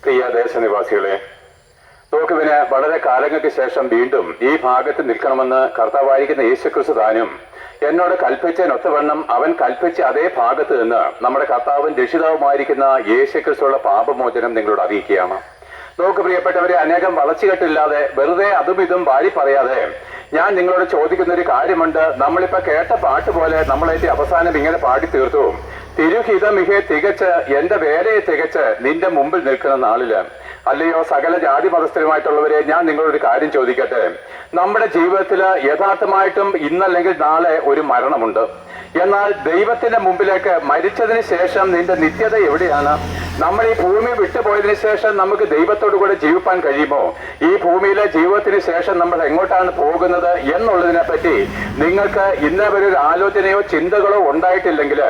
പ്രിയ ദേശനിവാസികളെ, നോക്കുവിന് വളരെ കാലങ്ങൾക്ക് ശേഷം വീണ്ടും ഈ ഭാഗത്ത് നിൽക്കണമെന്ന് കർത്താവായിരിക്കുന്ന യേശുക്രിസ്തു താനും എന്നോട് കൽപ്പിച്ചതിനൊത്തവണ്ണം അവൻ കൽപ്പിച്ച അതേ ഭാഗത്ത് നിന്ന് നമ്മുടെ കർത്താവും രക്ഷിതാവുമായിരിക്കുന്ന യേശുക്രിസ്തുള്ള പാപമോചനം നിങ്ങളോട് അറിയിക്കുകയാണ്. നോക്ക് പ്രിയപ്പെട്ടവരെ, അനേകം വളച്ചുകെട്ടില്ലാതെ വെറുതെ അതും ഇതും വാരി പറയാതെ ഞാൻ നിങ്ങളോട് ചോദിക്കുന്ന ഒരു കാര്യമുണ്ട്. നമ്മളിപ്പോ കേട്ട പാട്ട് പോലെ നമ്മളേറ്റ് അവസാനം ഇങ്ങനെ പാടി തീർത്തു, തിരുഹിതമിഹെ തികച്ച് എന്റെ വേലയെ തികച്ച് നിന്റെ മുമ്പിൽ നിൽക്കുന്ന നാളില്. അല്ലയോ സകല ജാതി മതസ്ഥരുമായിട്ടുള്ളവരെ, ഞാൻ നിങ്ങളൊരു കാര്യം ചോദിക്കട്ടെ. നമ്മുടെ ജീവിതത്തില് യഥാർത്ഥമായിട്ടും ഇന്നല്ലെങ്കിൽ നാളെ ഒരു മരണമുണ്ട്. എന്നാൽ ദൈവത്തിന്റെ മുമ്പിലേക്ക് മരിച്ചതിന് ശേഷം നിന്റെ നിത്യത എവിടെയാണ്? നമ്മൾ ഈ ഭൂമി വിട്ടുപോയതിനു ശേഷം നമുക്ക് ദൈവത്തോടു കൂടെ ജീവിപ്പാൻ കഴിയുമോ? ഈ ഭൂമിയിലെ ജീവിതത്തിന് ശേഷം നമ്മൾ എങ്ങോട്ടാണ് പോകുന്നത് എന്നുള്ളതിനെ പറ്റി നിങ്ങൾക്ക് ഇന്നവരെ ഒരു ആലോചനയോ ചിന്തകളോ ഉണ്ടായിട്ടില്ലെങ്കിൽ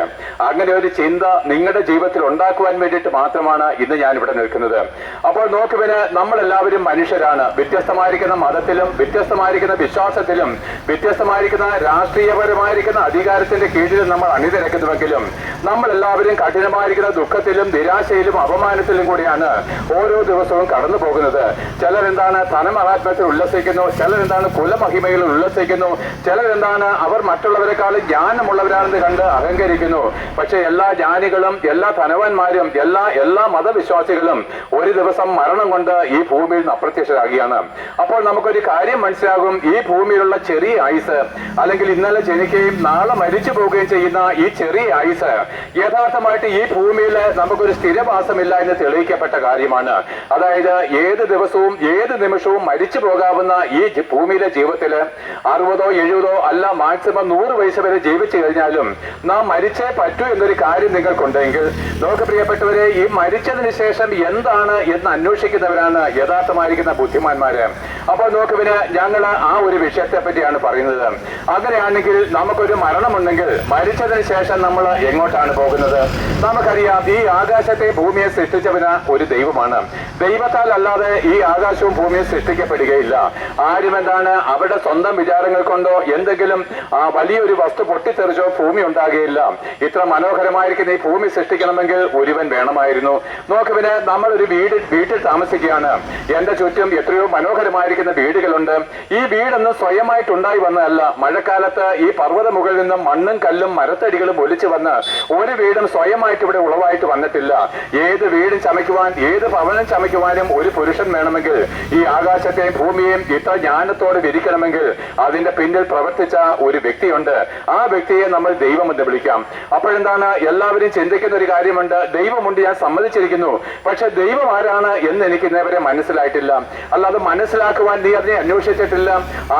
അങ്ങനെ ഒരു ചിന്ത നിങ്ങളുടെ ജീവിതത്തിൽ ഉണ്ടാക്കുവാൻ വേണ്ടിയിട്ട് മാത്രമാണ് ഇന്ന് ഞാൻ ഇവിടെ നിൽക്കുന്നത്. അപ്പോൾ നോക്കുവിന്, നമ്മളെല്ലാവരും മനുഷ്യരാണ്. വ്യത്യസ്തമായിരിക്കുന്ന മതത്തിലും വ്യത്യസ്തമായിരിക്കുന്ന വിശ്വാസത്തിലും വ്യത്യസ്തമായിരിക്കുന്ന രാഷ്ട്രീയപരമായിരിക്കുന്ന അധികാരത്തിന്റെ കീഴിലും നമ്മൾ അണിനിരക്കുന്നുവെങ്കിലും നമ്മളെല്ലാവരും കഠിനമായിരിക്കുന്ന ദുഃഖത്തിലും നിരാശയിലും അപമാനത്തിലും കൂടിയാണ് ഓരോ ദിവസവും കടന്നു പോകുന്നത്. ചിലരെന്താണ് ധനമഹാത്മ്യത്തിൽ ഉല്ലസിക്കുന്നു, ചിലരെന്താണ് കുലമഹിമയിൽ ഉല്ലസിക്കുന്നു, ചിലരെന്താണ് അവർ മറ്റുള്ളവരെക്കാളും ജ്ഞാനമുള്ളവരാണെന്ന് കണ്ട് അഹങ്കരിക്കുന്നു. പക്ഷെ എല്ലാ ജ്ഞാനികളും എല്ലാ ധനവാന്മാരും എല്ലാ മതവിശ്വാസികളും ഒരു ദിവസം മരണം കൊണ്ട് ഈ ഭൂമിയിൽ നിന്ന് അപ്രത്യക്ഷരാകുകയാണ്. അപ്പോൾ നമുക്കൊരു കാര്യം മനസ്സിലാകും, ഈ ഭൂമിയിലുള്ള ചെറിയ ആയുസ്, അല്ലെങ്കിൽ ഇന്നലെ ജനിക്കുകയും നാളെ മരിച്ചു പോവുകയും ചെയ്യുന്ന ഈ ചെറിയ ആയുസ് യഥാർത്ഥമായിട്ട് ഈ ഭൂമിയിൽ നമുക്കൊരു സ്ഥിരവാസമില്ല എന്ന് തെളിയിക്കപ്പെട്ട കാര്യമാണ്. അതായത് ഏത് ദിവസവും ഏത് നിമിഷവും മരിച്ചു പോകാവുന്ന ഈ ഭൂമിയിലെ ജീവിതത്തിൽ 60 70 അല്ല മാക്സിമം 100 വയസ്സ് വരെ ജീവിച്ചു കഴിഞ്ഞാലും നാം മരിച്ചേ പറ്റൂ എന്നൊരു കാര്യം നിങ്ങൾക്കുണ്ടെങ്കിൽ, നമുക്ക് പ്രിയപ്പെട്ടവരെ, ഈ മരിച്ചതിന് ശേഷം എന്താണ് എന്ന് അന്വേഷിക്കുന്നവരാണ് യഥാർത്ഥമായിരിക്കുന്ന ബുദ്ധിമാന്മാര്. അപ്പോൾ നോക്കുവിന്, ഞങ്ങൾ ആ ഒരു വിഷയത്തെ പറ്റിയാണ് പറയുന്നത്. അങ്ങനെയാണെങ്കിൽ നമുക്കൊരു മരണമുണ്ടെങ്കിൽ മരിച്ചതിന് ശേഷം നമ്മൾ എങ്ങോട്ടാണ് പോകുന്നത്? നമുക്കറിയാം, ഈ ആകാശത്തെ ഭൂമിയെ സൃഷ്ടിച്ചവന് ഒരു ദൈവമാണ്. ദൈവത്താൽ അല്ലാതെ ഈ ആകാശവും ഭൂമിയും സൃഷ്ടിക്കപ്പെടുകയില്ല. ആരും എന്താണ് അവരുടെ സ്വന്തം വിചാരങ്ങൾ കൊണ്ടോ എന്തെങ്കിലും വലിയൊരു വസ്തു പൊട്ടിത്തെറിച്ചോ ഭൂമി ഉണ്ടാകുകയില്ല. ഇത്ര മനോഹരമായിരിക്കുന്ന ഈ ഭൂമി സൃഷ്ടിക്കണമെങ്കിൽ ഒരുവൻ വേണമായിരുന്നു. നോക്കുവിന്, നമ്മളൊരു വീട്ടിൽ താമസിക്കുകയാണ്. എന്റെ ചുറ്റും എത്രയോ മനോഹരമായിരിക്കുന്ന വീടുകളുണ്ട്. ഈ വീടൊന്നും സ്വയമായിട്ടുണ്ടായി വന്നതല്ല. മഴക്കാലത്ത് ഈ പർവ്വത മുകളിൽ നിന്നും മണ്ണും കല്ലും മരത്തടികളും ഒലിച്ചു വന്ന് ഒരു വീടും സ്വയമായിട്ട് ഇവിടെ ഉളവായിട്ട് വന്നിട്ടില്ല. ഏത് വീടും ചമയ്ക്കുവാൻ, ഏത് ഭവനം ചമയ്ക്കുവാനും ഒരു പുരുഷൻ വേണമെങ്കിൽ ഈ ആകാശത്തെയും ഭൂമിയെയും ഇത്ര ജ്ഞാനത്തോടെ വിരിക്കണമെങ്കിൽ അതിന്റെ പിന്നിൽ പ്രവർത്തിച്ച ഒരു വ്യക്തിയുണ്ട്. ആ വ്യക്തിയെ നമ്മൾ ദൈവം എന്ന് വിളിക്കാം. അപ്പോഴെന്താണ്, എല്ലാവരും ചിന്തിക്കുന്ന ഒരു കാര്യമുണ്ട്, ദൈവമുണ്ട്, ഞാൻ സമ്മതിച്ചിരിക്കുന്നു. പക്ഷെ ദൈവം ആരാണ് എന്ന് എനിക്ക് ഇന്നേവരെ മനസ്സിലായിട്ടില്ല. അല്ലാതെ മനസ്സിലാക്കുവാൻ നീ അതിനെ അന്വേഷിച്ചിട്ടില്ല.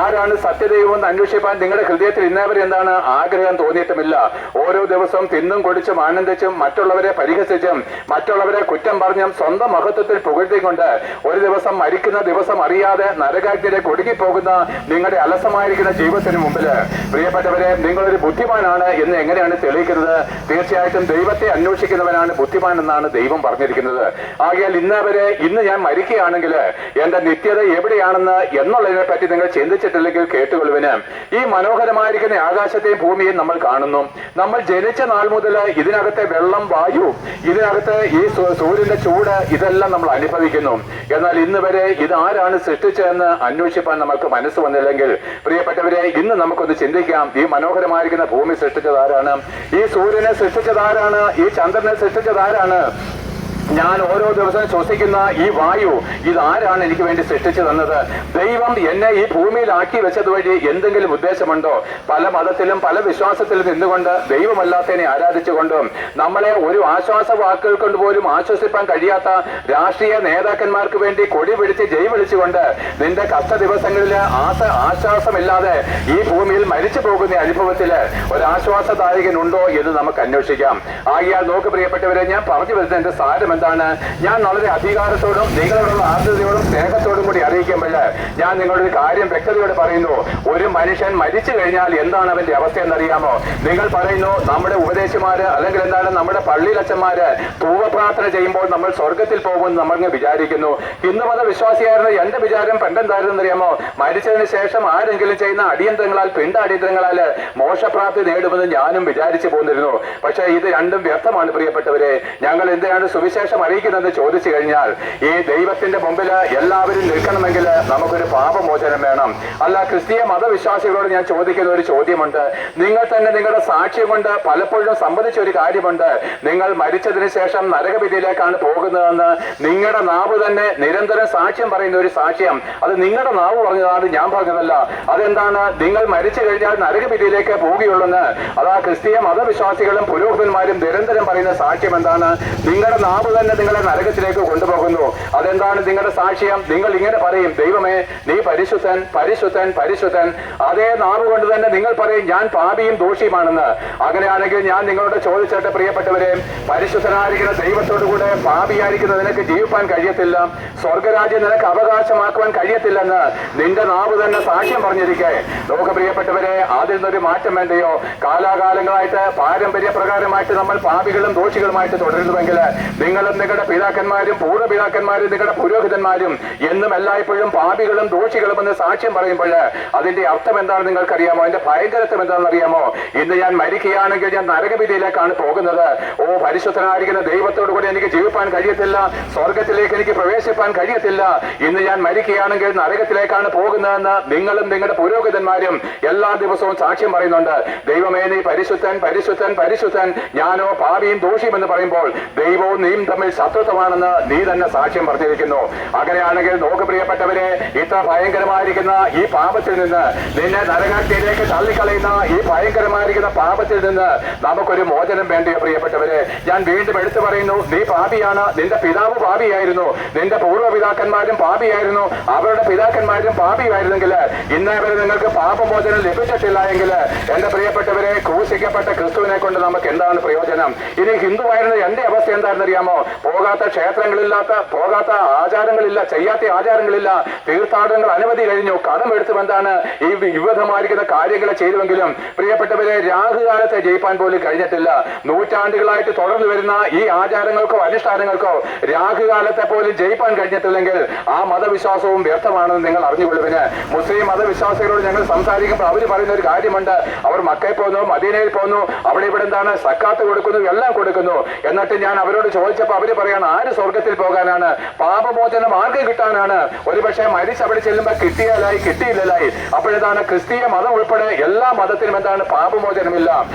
ആരാണ് സത്യദൈവം എന്ന് അന്വേഷിപ്പാൻ നിങ്ങളുടെ ഹൃദയത്തിൽ ഇന്നേവരെ എന്താണ് ആഗ്രഹം തോന്നിയിട്ടുമില്ല. ഓരോ ദിവസവും തിന്നും കുടിച്ചും ആനന്ദിച്ചും മറ്റുള്ളവരെ പരിഹസിച്ചും മറ്റുള്ളവരെ കുറ്റം പറഞ്ഞും സ്വന്തം മഹത്വത്തിൽ പുകഴ്ത്തിക്കൊണ്ട് ഒരു ദിവസം മരിക്കുന്ന ദിവസം അറിയാതെ നരകാഗ്നിയിലേക്ക് ഒടുങ്ങിപ്പോകുന്ന നിങ്ങളുടെ അലസമായിരിക്കുന്ന ജീവിതത്തിന് മുമ്പിൽ പ്രിയപ്പെട്ടവരെ, നിങ്ങളൊരു ബുദ്ധിമാനാണ് എന്ന് എങ്ങനെയാണ് തെളിയിക്കുന്നത്? തീർച്ചയായിട്ടും ദൈവത്തെ അന്വേഷിക്കുന്നവനാണ് ബുദ്ധിമാൻ എന്നാണ് ദൈവം പറഞ്ഞിരിക്കുന്നത്. ആകയാൽ ഇന്ന് ഞാൻ മരിക്കുകയാണെങ്കിൽ എന്റെ നിത്യത എവിടെയാണെന്ന് എന്നുള്ളതിനെ പറ്റി നിങ്ങൾ ചിന്തിച്ചിട്ടില്ലെങ്കിൽ കേട്ടുകൊള്ളുവിന്. ഈ മനോഹരമായിരിക്കുന്ന ആകാശത്തെയും ഭൂമിയെയും നമ്മൾ കാണുന്നു. നമ്മൾ ജനിച്ച നാൾ മുതൽ ഇതിനകത്തെ വെള്ളം, വായു, ഇതിനകത്ത് ഈ സൂര്യന്റെ ചൂട്, ഇതെല്ലാം നമ്മൾ അനുഭവിക്കുന്നു. എന്നാൽ ഇന്ന് വരെ ഇതാരാണ് സൃഷ്ടിച്ചതെന്ന് അന്വേഷിപ്പാൻ നമുക്ക് മനസ്സ് വന്നില്ലെങ്കിൽ പ്രിയപ്പെട്ടവരെ, ഇന്ന് നമുക്കൊന്ന് ചിന്തിക്കാം. ഈ മനോഹരമായിരിക്കുന്ന ഭൂമി സൃഷ്ടിച്ചതാരാണ്? ഈ സൂര്യനെ സൃഷ്ടിച്ചതാരാണ്? ഈ ചന്ദ്രനെ സൃഷ്ടിച്ചതാരാണ്? ഞാൻ ഓരോ ദിവസവും ശ്വസിക്കുന്ന ഈ വായു, ഇതാരാണ് എനിക്ക് വേണ്ടി സൃഷ്ടിച്ചു തന്നത്? ദൈവം എന്നെ ഈ ഭൂമിയിലാക്കി വെച്ചത് വഴി എന്തെങ്കിലും ഉദ്ദേശമുണ്ടോ? പല മതത്തിലും പല വിശ്വാസത്തിലും നിന്നുകൊണ്ട് ദൈവമല്ലാത്തതിനെ ആരാധിച്ചുകൊണ്ടും നമ്മളെ ഒരു ആശ്വാസ വാക്കുകൾ കൊണ്ട് പോലും ആശ്വസിപ്പാൻ കഴിയാത്ത രാഷ്ട്രീയ നേതാക്കന്മാർക്ക് വേണ്ടി കൊടി പിടിച്ച് ജയ് വിളിച്ചുകൊണ്ട് നിന്റെ കഷ്ട ദിവസങ്ങളിൽ ആശ്വാസമില്ലാതെ ഈ ഭൂമിയിൽ മരിച്ചു പോകുന്ന അനുഭവത്തില് ഒരാശ്വാസദായകനുണ്ടോ എന്ന് നമുക്ക് അന്വേഷിക്കാം. ആകയാൽ നോക്ക് പ്രിയപ്പെട്ടവരെ, ഞാൻ പറഞ്ഞു വരുന്ന എന്റെ സാരം എന്താണ്? ഞാൻ വളരെ അധികാരത്തോടും നിങ്ങളോടുള്ള ആർദ്രതയോടും സ്നേഹത്തോടും കൂടി അറിയിക്കുമ്പോൾ ഞാൻ നിങ്ങളൊരു കാര്യം വ്യക്തതയോടെ പറയുന്നു. ഒരു മനുഷ്യൻ മരിച്ചു കഴിഞ്ഞാൽ എന്താണ് അവന്റെ അവസ്ഥ എന്നറിയാമോ? നിങ്ങൾ പറയുന്നു നമ്മുടെ ഉപദേശിമാര് അല്ലെങ്കിൽ എന്താണ് നമ്മുടെ പള്ളിയിലച്ചന്മാര് ധൂപപ്രാർത്ഥന ചെയ്യുമ്പോൾ നമ്മൾ സ്വർഗത്തിൽ പോകുമെന്ന് നമ്മൾ വിചാരിക്കുന്നു. ഹിന്ദുമത വിശ്വാസിയായിരുന്ന എന്റെ വിചാരം പണ്ടെന്തായിരുന്നു അറിയാമോ? മരിച്ചതിന് ശേഷം ആരെങ്കിലും ചെയ്യുന്ന അടിയന്തരങ്ങളാൽ പിണ്ടാടിയന്തരങ്ങളാൽ മോക്ഷപ്രാപ്തി നേടുമെന്ന് ഞാനും വിചാരിച്ചു പോന്നിരുന്നു. പക്ഷെ ഇത് രണ്ടും വ്യർത്ഥമാണ് പ്രിയപ്പെട്ടവരെ. ഞങ്ങൾ എന്തിനാണ് സുവിശേഷം സുവിശേഷം അറിയിക്കുന്നതെന്ന് ചോദിച്ചു കഴിഞ്ഞാൽ, ഈ ദൈവത്തിന്റെ മുമ്പിൽ എല്ലാവരും നിൽക്കണമെങ്കിൽ നമുക്കൊരു പാപമോചനം വേണം. അല്ല, ക്രിസ്തീയ മതവിശ്വാസികളോട് ഞാൻ ചോദിക്കുന്ന ഒരു ചോദ്യമുണ്ട്. നിങ്ങൾ തന്നെ നിങ്ങളുടെ സാക്ഷ്യം കൊണ്ട് പലപ്പോഴും സംബന്ധിച്ച ഒരു കാര്യമുണ്ട്. നിങ്ങൾ മരിച്ചതിന് ശേഷം നരകവിധിയിലേക്കാണ് പോകുന്നതെന്ന് നിങ്ങളുടെ നാവ് തന്നെ നിരന്തരം സാക്ഷ്യം പറയുന്ന ഒരു സാക്ഷ്യം. അത് നിങ്ങളുടെ നാവ് പറഞ്ഞതാണ്, ഞാൻ പറഞ്ഞതല്ല. അതെന്താണ്? നിങ്ങൾ മരിച്ചു കഴിഞ്ഞാൽ നരകവിധിയിലേക്ക് പോവുകയുള്ളെന്ന്. അതാ ക്രിസ്തീയ മതവിശ്വാസികളും പുരോഹിതന്മാരും നിരന്തരം പറയുന്ന സാക്ഷ്യം എന്താണ്? നിങ്ങളുടെ നാവ് തന്നെ നിങ്ങളെ നരകത്തിലേക്ക് കൊണ്ടുപോകുന്നു. അതെന്താണ് നിങ്ങളുടെ സാക്ഷ്യം? നിങ്ങൾ ഇങ്ങനെ പറയും, ദൈവമേ നീ പരിശുദ്ധൻ പരിശുദ്ധൻ പരിശുദ്ധൻ. അതേ നാവ് കൊണ്ട് തന്നെ നിങ്ങൾ പറയും, ഞാൻ പാപിയും ദോഷിയുമാണെന്ന്. അങ്ങനെയാണെങ്കിൽ ഞാൻ നിങ്ങളോട് ചോദിച്ചിട്ട് പ്രിയപ്പെട്ടവരെ, പരിശുദ്ധനായിരിക്കുന്ന ദൈവത്തോടു കൂടെ പാപിയായിരിക്കുന്ന നിനക്ക് ജീവിപ്പാൻ കഴിയത്തില്ല, സ്വർഗരാജ്യം നിനക്ക് അവകാശമാക്കുവാൻ കഴിയത്തില്ലെന്ന് നിന്റെ നാവ് തന്നെ സാക്ഷ്യം പറഞ്ഞിരിക്കെ, നമുക്ക് പ്രിയപ്പെട്ടവരെ അതിൽ നിന്നൊരു മാറ്റം വേണ്ടയോ? കാലാകാലങ്ങളായിട്ട് പാരമ്പര്യ പ്രകാരമായിട്ട് നമ്മൾ പാപികളും ദോഷികളുമായിട്ട് തുടരുന്നുവെങ്കിൽ നിങ്ങളും നിങ്ങളുടെ പിതാക്കന്മാരും പൂർവ്വപിതാക്കന്മാരും നിങ്ങളുടെ പുരോഹിതന്മാരും എന്നും എല്ലായ്പ്പോഴും പാപികളും ദോഷികളും എന്ന് സാക്ഷ്യം പറയുമ്പോൾ അതിന്റെ അർത്ഥം എന്താണെന്ന് നിങ്ങൾക്കറിയാമോ? അതിന്റെ ഭയങ്കരത്വം എന്താണെന്ന് അറിയാമോ? ഇന്ന് ഞാൻ മരിക്കുകയാണെങ്കിൽ ഞാൻ നരകവിധിയിലേക്കാണ് പോകുന്നത്. ഓ, പരിശുദ്ധനായിരിക്കുന്ന ദൈവത്തോടു കൂടി എനിക്ക് ജീവിപ്പാൻ കഴിയത്തില്ല, സ്വർഗത്തിലേക്ക് എനിക്ക് പ്രവേശിപ്പാൻ കഴിയത്തില്ല. ഇന്ന് ഞാൻ മരിക്കുകയാണെങ്കിൽ നരകത്തിലേക്കാണ് പോകുന്നതെന്ന് നിങ്ങളും നിങ്ങളുടെ പുരോഹിതന്മാരും എല്ലാ ദിവസവും സാക്ഷ്യം പറയുന്നുണ്ട്. ദൈവമേ നീ പരിശുദ്ധൻ പരിശുദ്ധൻ പരിശുദ്ധൻ, ഞാനോ പാപിയും ദോഷിയും എന്ന് പറയുമ്പോൾ ദൈവവും നീയും തമ്മിൽ ശത്രുത്വമാണെന്ന് നീ തന്നെ സാക്ഷ്യം പറഞ്ഞിരിക്കുന്നു. അങ്ങനെയാണെങ്കിൽ നോക്ക് പ്രിയപ്പെട്ടവരെ, ഇത്ര ഭയങ്കരമായിരിക്കുന്ന ഈ പാപത്തിൽ നിന്ന്, നിന്നെ നരകാഗ്നിയിലേക്ക് തള്ളിക്കളയുന്ന ഈ ഭയങ്കരമായിരിക്കുന്ന പാപത്തിൽ നിന്ന് നമുക്കൊരു മോചനം വേണ്ടിയോ പ്രിയപ്പെട്ടവരെ? ഞാൻ വീണ്ടും എടുത്തു പറയുന്നു, നീ പാപിയാണ്, നിന്റെ പിതാവ് പാപിയായിരുന്നു, നിന്റെ പൂർവ്വപിതാക്കന്മാരും പാപിയായിരുന്നു, അവരുടെ പിതാക്കന്മാരും പാപിയായിരുന്നെങ്കിൽ ഇന്നേ വരെ നിങ്ങൾക്ക് പാപമോചനം ലഭിച്ചിട്ടില്ല എങ്കിൽ എന്റെ പ്രിയപ്പെട്ടവരെ, ക്രൂശിക്കപ്പെട്ട ക്രിസ്തുവിനെ കൊണ്ട് നമുക്ക് എന്താണ് പ്രയോജനം? ഇനി ഹിന്ദുവായിരുന്ന എന്റെ അവസ്ഥ എന്താണെന്ന് അറിയാമോ? പോകാത്ത ക്ഷേത്രങ്ങളില്ലാത്ത, പോകാത്ത ആചാരങ്ങളില്ല, ചെയ്യാത്ത ആചാരങ്ങളില്ല, തീർത്ഥാടനങ്ങൾ അനവധി കഴിഞ്ഞു, കടമെടുത്തും എന്താണ് ഈ വിവിധമായിരിക്കുന്ന കാര്യങ്ങൾ ചെയ്തുവെങ്കിലും പ്രിയപ്പെട്ടവരെ, രാഹുകാലത്തെ ജയിപ്പാൻ പോലും കഴിഞ്ഞിട്ടില്ല. നൂറ്റാണ്ടുകളായിട്ട് തുടർന്നു വരുന്ന ഈ ആചാരങ്ങൾക്കോ അനുഷ്ഠാനങ്ങൾക്കോ രാഹുകാലത്തെ പോലും ജയിപ്പാൻ കഴിഞ്ഞിട്ടില്ലെങ്കിൽ ആ മതവിശ്വാസവും വ്യർത്ഥമാണെന്ന് നിങ്ങൾ അറിഞ്ഞുകൊള്ളുവിന്. മുസ്ലിം മതവിശ്വാസികളോട് ഞങ്ങൾ സംസാരിക്കുമ്പോൾ അവർ പറയുന്ന ഒരു കാര്യമുണ്ട്, അവർ മക്കയിൽ പോന്നു, മദീനയിൽ പോന്നു, അവിടെ ഇവിടെ എന്താണ് സക്കാത്ത് കൊടുക്കുന്നു, എല്ലാം കൊടുക്കുന്നു. എന്നിട്ട് ഞാൻ അവരോട് ചോദിച്ചപ്പോൾ അവര് പറയാണ്, ആര് സ്വർഗത്തിൽ പോകാനാണ്? പാപമോചനം ആർക്ക് കിട്ടാനാണ്? ഒരുപക്ഷെ മരിച്ച് അവിടെ ചെല്ലുമ്പോൾ കിട്ടിയാലായി, കിട്ടിയില്ലായി. അപ്പോഴെന്താണ് ക്രിസ്തീയ മതം ഉൾപ്പെടെ എല്ലാ മതത്തിലും എന്താണ് പാപമോചനമില്ല.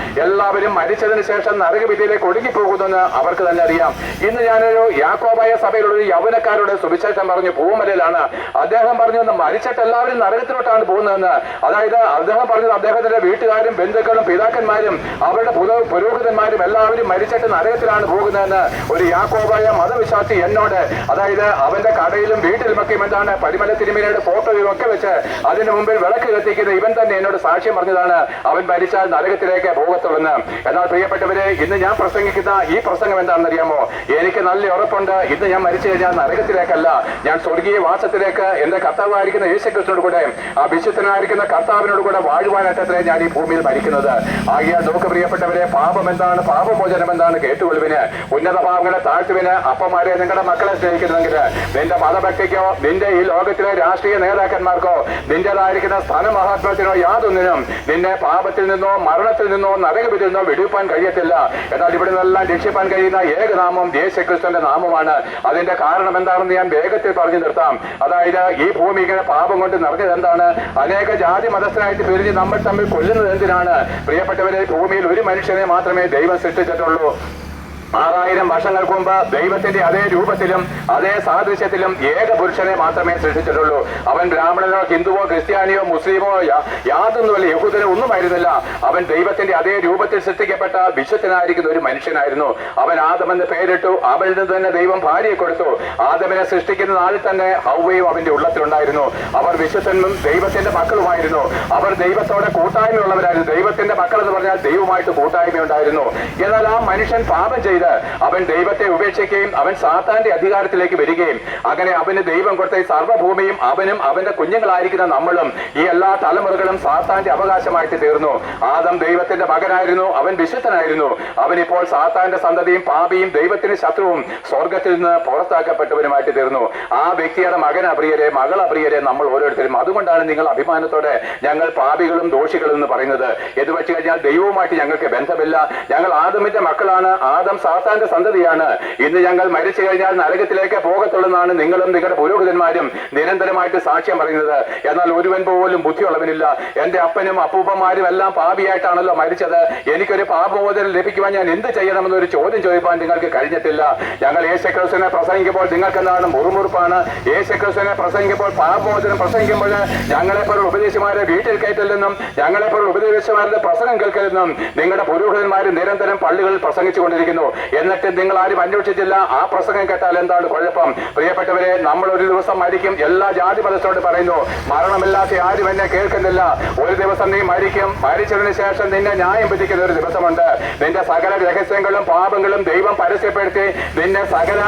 എല്ലാവരും മരിച്ചതിന് ശേഷം നരകവിധിയിലേക്ക് ഒടുങ്ങിപ്പോകുന്നെന്ന് അവർക്ക് തന്നെ അറിയാം. ഇന്ന് ഞാനൊരു യാക്കോബായ സഭയിലുള്ള ഒരു യൗവനക്കാരുടെ സുവിശേഷം പറഞ്ഞു, പൂമലയിലാണ്. അദ്ദേഹം പറഞ്ഞു, മരിച്ചിട്ട് എല്ലാവരും നരകത്തിലോട്ടാണ് പോകുന്നതെന്ന്. അതായത് അദ്ദേഹം പറഞ്ഞത് അദ്ദേഹത്തിന്റെ വീട്ടുകാരും ബന്ധുക്കളും പിതാക്കന്മാരും അവരുടെ പുരോഹിതന്മാരും എല്ലാവരും മരിച്ചിട്ട് നരകത്തിലാണ് പോകുന്നതെന്ന് ഒരു യാക്കോബായ മതവിശ്വാസി എന്നോട്, അതായത് അവന്റെ കടയിലും വീട്ടിലുമൊക്കെ എന്താണ് പരിമല തിരുമേനിയുടെ ഫോട്ടോയും ഒക്കെ വെച്ച് അതിന് മുമ്പിൽ വിളക്ക് കത്തിക്കുന്ന ഇവൻ തന്നെ എന്നോട് സാക്ഷ്യം പറഞ്ഞതാണ്, അവൻ മരിച്ചാൽ നരകത്തിലേക്ക് പോകത്തുള്ളെന്ന്. എന്നാൽ പ്രിയപ്പെട്ടവരെ, ഇന്ന് ഞാൻ പ്രസംഗിക്കുന്ന ഈ പ്രസംഗം എന്താണെന്ന് അറിയാമോ? എനിക്ക് നല്ല ഉറപ്പുണ്ട്, ഇന്ന് ഞാൻ മരിച്ചു കഴിഞ്ഞാൽ നരകത്തിലേക്കല്ല, ഞാൻ സ്വർഗീയ വാസത്തിലേക്ക് എന്റെ കർത്താവായിരിക്കുന്ന യേശുക്രിസ്തുവിനോട് കൂടെ, ആ വിശുദ്ധനായിരിക്കുന്ന കർത്താവിനോട് കൂടെ വാഴുവാനായിട്ടത്രേ ഞാൻ ഈ ഭൂമിയിൽ മരിക്കുന്നത്. ആകിയാൽ നോക്ക് പ്രിയപ്പെട്ടവരെ, പാപം എന്താണ്, പാപമോചനം എന്താണ് കേട്ടുകൊള്ളുവിന്. ഉന്നത പാപങ്ങളെ താഴ്ത്തുവിന്. അപ്പന്മാരെ, നിങ്ങളുടെ മക്കളെ സ്നേഹിക്കുന്നെങ്കിൽ നിന്റെ മതഭക്തിക്കോ നിന്റെ ഈ ലോകത്തിലെ രാഷ്ട്രീയ നേതാക്കന്മാർക്കോ നിന്റേതായിരിക്കുന്ന സ്ഥാനമഹാത്മ്യത്തിനോ യാതൊന്നിനും നിന്നെ പാപത്തിൽ നിന്നോ മരണത്തിൽ നിന്നോ നരകവിധിയിൽ നിന്നോ വിടുവിപ്പാൻ കഴിയത്തില്ല. എന്നാൽ ഇവിടെ നിന്നെല്ലാം രക്ഷിപ്പാൻ കഴിയുന്ന ഏകനാമം യേശുക്രിസ്തുവിന്റെ നാമമാണ്. അതിന്റെ കാരണം എന്താണെന്ന് ഞാൻ വേഗത്തിൽ പറഞ്ഞു നിർത്താം. അതായത് ഈ ഭൂമി ഇങ്ങനെ പാപം കൊണ്ട് നിറഞ്ഞത് എന്താണ്? അനേക ജാതി മതസ്ഥനായിട്ട് പിരിഞ്ഞ് നമ്മൾ തമ്മിൽ കൊല്ലുന്നത് എന്തിനാണ്? പ്രിയപ്പെട്ടവരെ, ഭൂമിയിൽ ഒരു മനുഷ്യനെ മാത്രമേ ദൈവം സൃഷ്ടിച്ചിട്ടുള്ളൂ. 6000 വർഷങ്ങൾക്ക് മുമ്പ് ദൈവത്തിന്റെ അതേ രൂപത്തിലും അതേ സാദൃശ്യത്തിലും ഏക പുരുഷനെ മാത്രമേ സൃഷ്ടിച്ചിട്ടുള്ളൂ. അവൻ ബ്രാഹ്മണനോ ഹിന്ദുവോ ക്രിസ്ത്യാനിയോ മുസ്ലിമോ യാതൊന്നുമല്ല, യഹൂദനോ ഒന്നുമായിരുന്നില്ല. അവൻ ദൈവത്തിന്റെ അതേ രൂപത്തിൽ സൃഷ്ടിക്കപ്പെട്ട വിശുദ്ധനായിരിക്കുന്ന ഒരു മനുഷ്യനായിരുന്നു. അവൻ ആദമെന്ന് പേരിട്ടു. അവനിൽ നിന്ന് തന്നെ ദൈവം ഭാര്യയെ കൊടുത്തു. ആദമിനെ സൃഷ്ടിക്കുന്ന നാളിൽ തന്നെ ഹവ്വയും അവന്റെ ഉള്ളത്തിലുണ്ടായിരുന്നു. അവർ വിശുദ്ധനും ദൈവത്തിന്റെ മക്കളുമായിരുന്നു. അവർ ദൈവത്തോടെ കൂട്ടായ്മയുള്ളവരായിരുന്നു. ദൈവത്തിന്റെ മക്കൾ എന്ന് പറഞ്ഞാൽ ദൈവമായിട്ട് കൂട്ടായ്മയുണ്ടായിരുന്നു. എന്നാൽ ആ മനുഷ്യൻ പാപം ചെയ്ത് അവൻ ദൈവത്തെ ഉപേക്ഷിക്കുകയും അവൻ സാത്താന്റെ അധികാരത്തിലേക്ക് വരികയും അങ്ങനെ അവന് ദൈവം കൊടുത്ത ഈ സർവ്വഭൂമിയും അവനും അവന്റെ കുഞ്ഞുങ്ങളായിരിക്കുന്ന നമ്മളും ഈ എല്ലാ തലമുറകളും സാത്താന്റെ അവകാശമായിട്ട് തീർന്നു. ആദം ദൈവത്തിന്റെ മകനായിരുന്നു. അവൻ വിശുദ്ധനായിരുന്നു. അവൻ ഇപ്പോൾ സാത്താന്റെ സന്തതിയും പാപിയും ദൈവത്തിന് ശത്രുവും സ്വർഗത്തിൽ നിന്ന് പുറത്താക്കപ്പെട്ടവരുമായിട്ട് തീർന്നു. ആ വ്യക്തിയുടെ മകൻ അപ്രിയരെ, മകൾ അപ്രിയരെ നമ്മൾ ഓരോരുത്തരും. അതുകൊണ്ടാണ് നിങ്ങൾ അഭിമാനത്തോടെ ഞങ്ങൾ പാപികളും ദോഷികളും എന്ന് പറയുന്നത്. എന്ന് വെച്ച് കഴിഞ്ഞാൽ ദൈവവുമായിട്ട് ഞങ്ങൾക്ക് ബന്ധമില്ല, ഞങ്ങൾ ആദമിന്റെ മക്കളാണ്, ആദം സാത്താന്റെ സന്തതിയാണ്. ഇന്ന് ഞങ്ങൾ മരിച്ചു കഴിഞ്ഞാൽ നരകത്തിലേക്ക് പോകത്തുള്ളതാണ് നിങ്ങളും നിങ്ങളുടെ പുരോഹിതന്മാരും നിരന്തരമായിട്ട് സാക്ഷ്യം പറയുന്നത്. എന്നാൽ ഒരുവൻ പോലും ബുദ്ധിയുള്ളവനില്ല. എന്റെ അപ്പനും അപ്പൂപ്പന്മാരും എല്ലാം പാപിയായിട്ടാണല്ലോ മരിച്ചത്. എനിക്കൊരു പാപമോചനം ലഭിക്കുവാൻ ഞാൻ എന്ത് ചെയ്യണമെന്നൊരു ചോദ്യം ചോദിപ്പാൻ നിങ്ങൾക്ക് കഴിഞ്ഞിട്ടില്ല. ഞങ്ങൾ യേശുക്രിസ്തുവിനെ പ്രസംഗിക്കുമ്പോൾ നിങ്ങൾക്ക് എന്താണ് മുറുമുറുപ്പാണ്. യേശുക്രിസ്തുവിനെ പ്രസംഗിക്കുമ്പോൾ പാപമോചനം പ്രസംഗിക്കുമ്പോൾ ഞങ്ങളെപ്പോലുള്ള ഉപദേശിമാരെ വീട്ടിൽ കയറ്റില്ലെന്നും ഞങ്ങളെപ്പോലുള്ള ഉപദേശിമാരുടെ പ്രസംഗം കേൾക്കലെന്നും നിങ്ങളുടെ പുരോഹിതന്മാർ നിരന്തരം പള്ളികളിൽ പ്രസംഗിച്ചു കൊണ്ടിരിക്കുന്നു. എന്നിട്ട് നിങ്ങൾ ആരും അന്വേഷിച്ചില്ല ആ പ്രസംഗം കേട്ടാൽ എന്താണ് കുഴപ്പം? പ്രിയപ്പെട്ടവരെ, നമ്മൾ ഒരു ദിവസം മരിക്കും. എല്ലാ ജാതി മതത്തോട് പറയുന്നു, മരണമില്ലാത്ത ആരും എന്നെ കേൾക്കുന്നില്ല. ഒരു ദിവസം നീ മരിക്കും. മരിച്ചതിന് ശേഷം നിന്നെ ന്യായം വിധിക്കുന്ന ഒരു ദിവസമുണ്ട്. നിന്റെ സകല രഹസ്യങ്ങളും പാപങ്ങളും ദൈവം പരസ്യപ്പെടുത്തി നിന്റെ സകല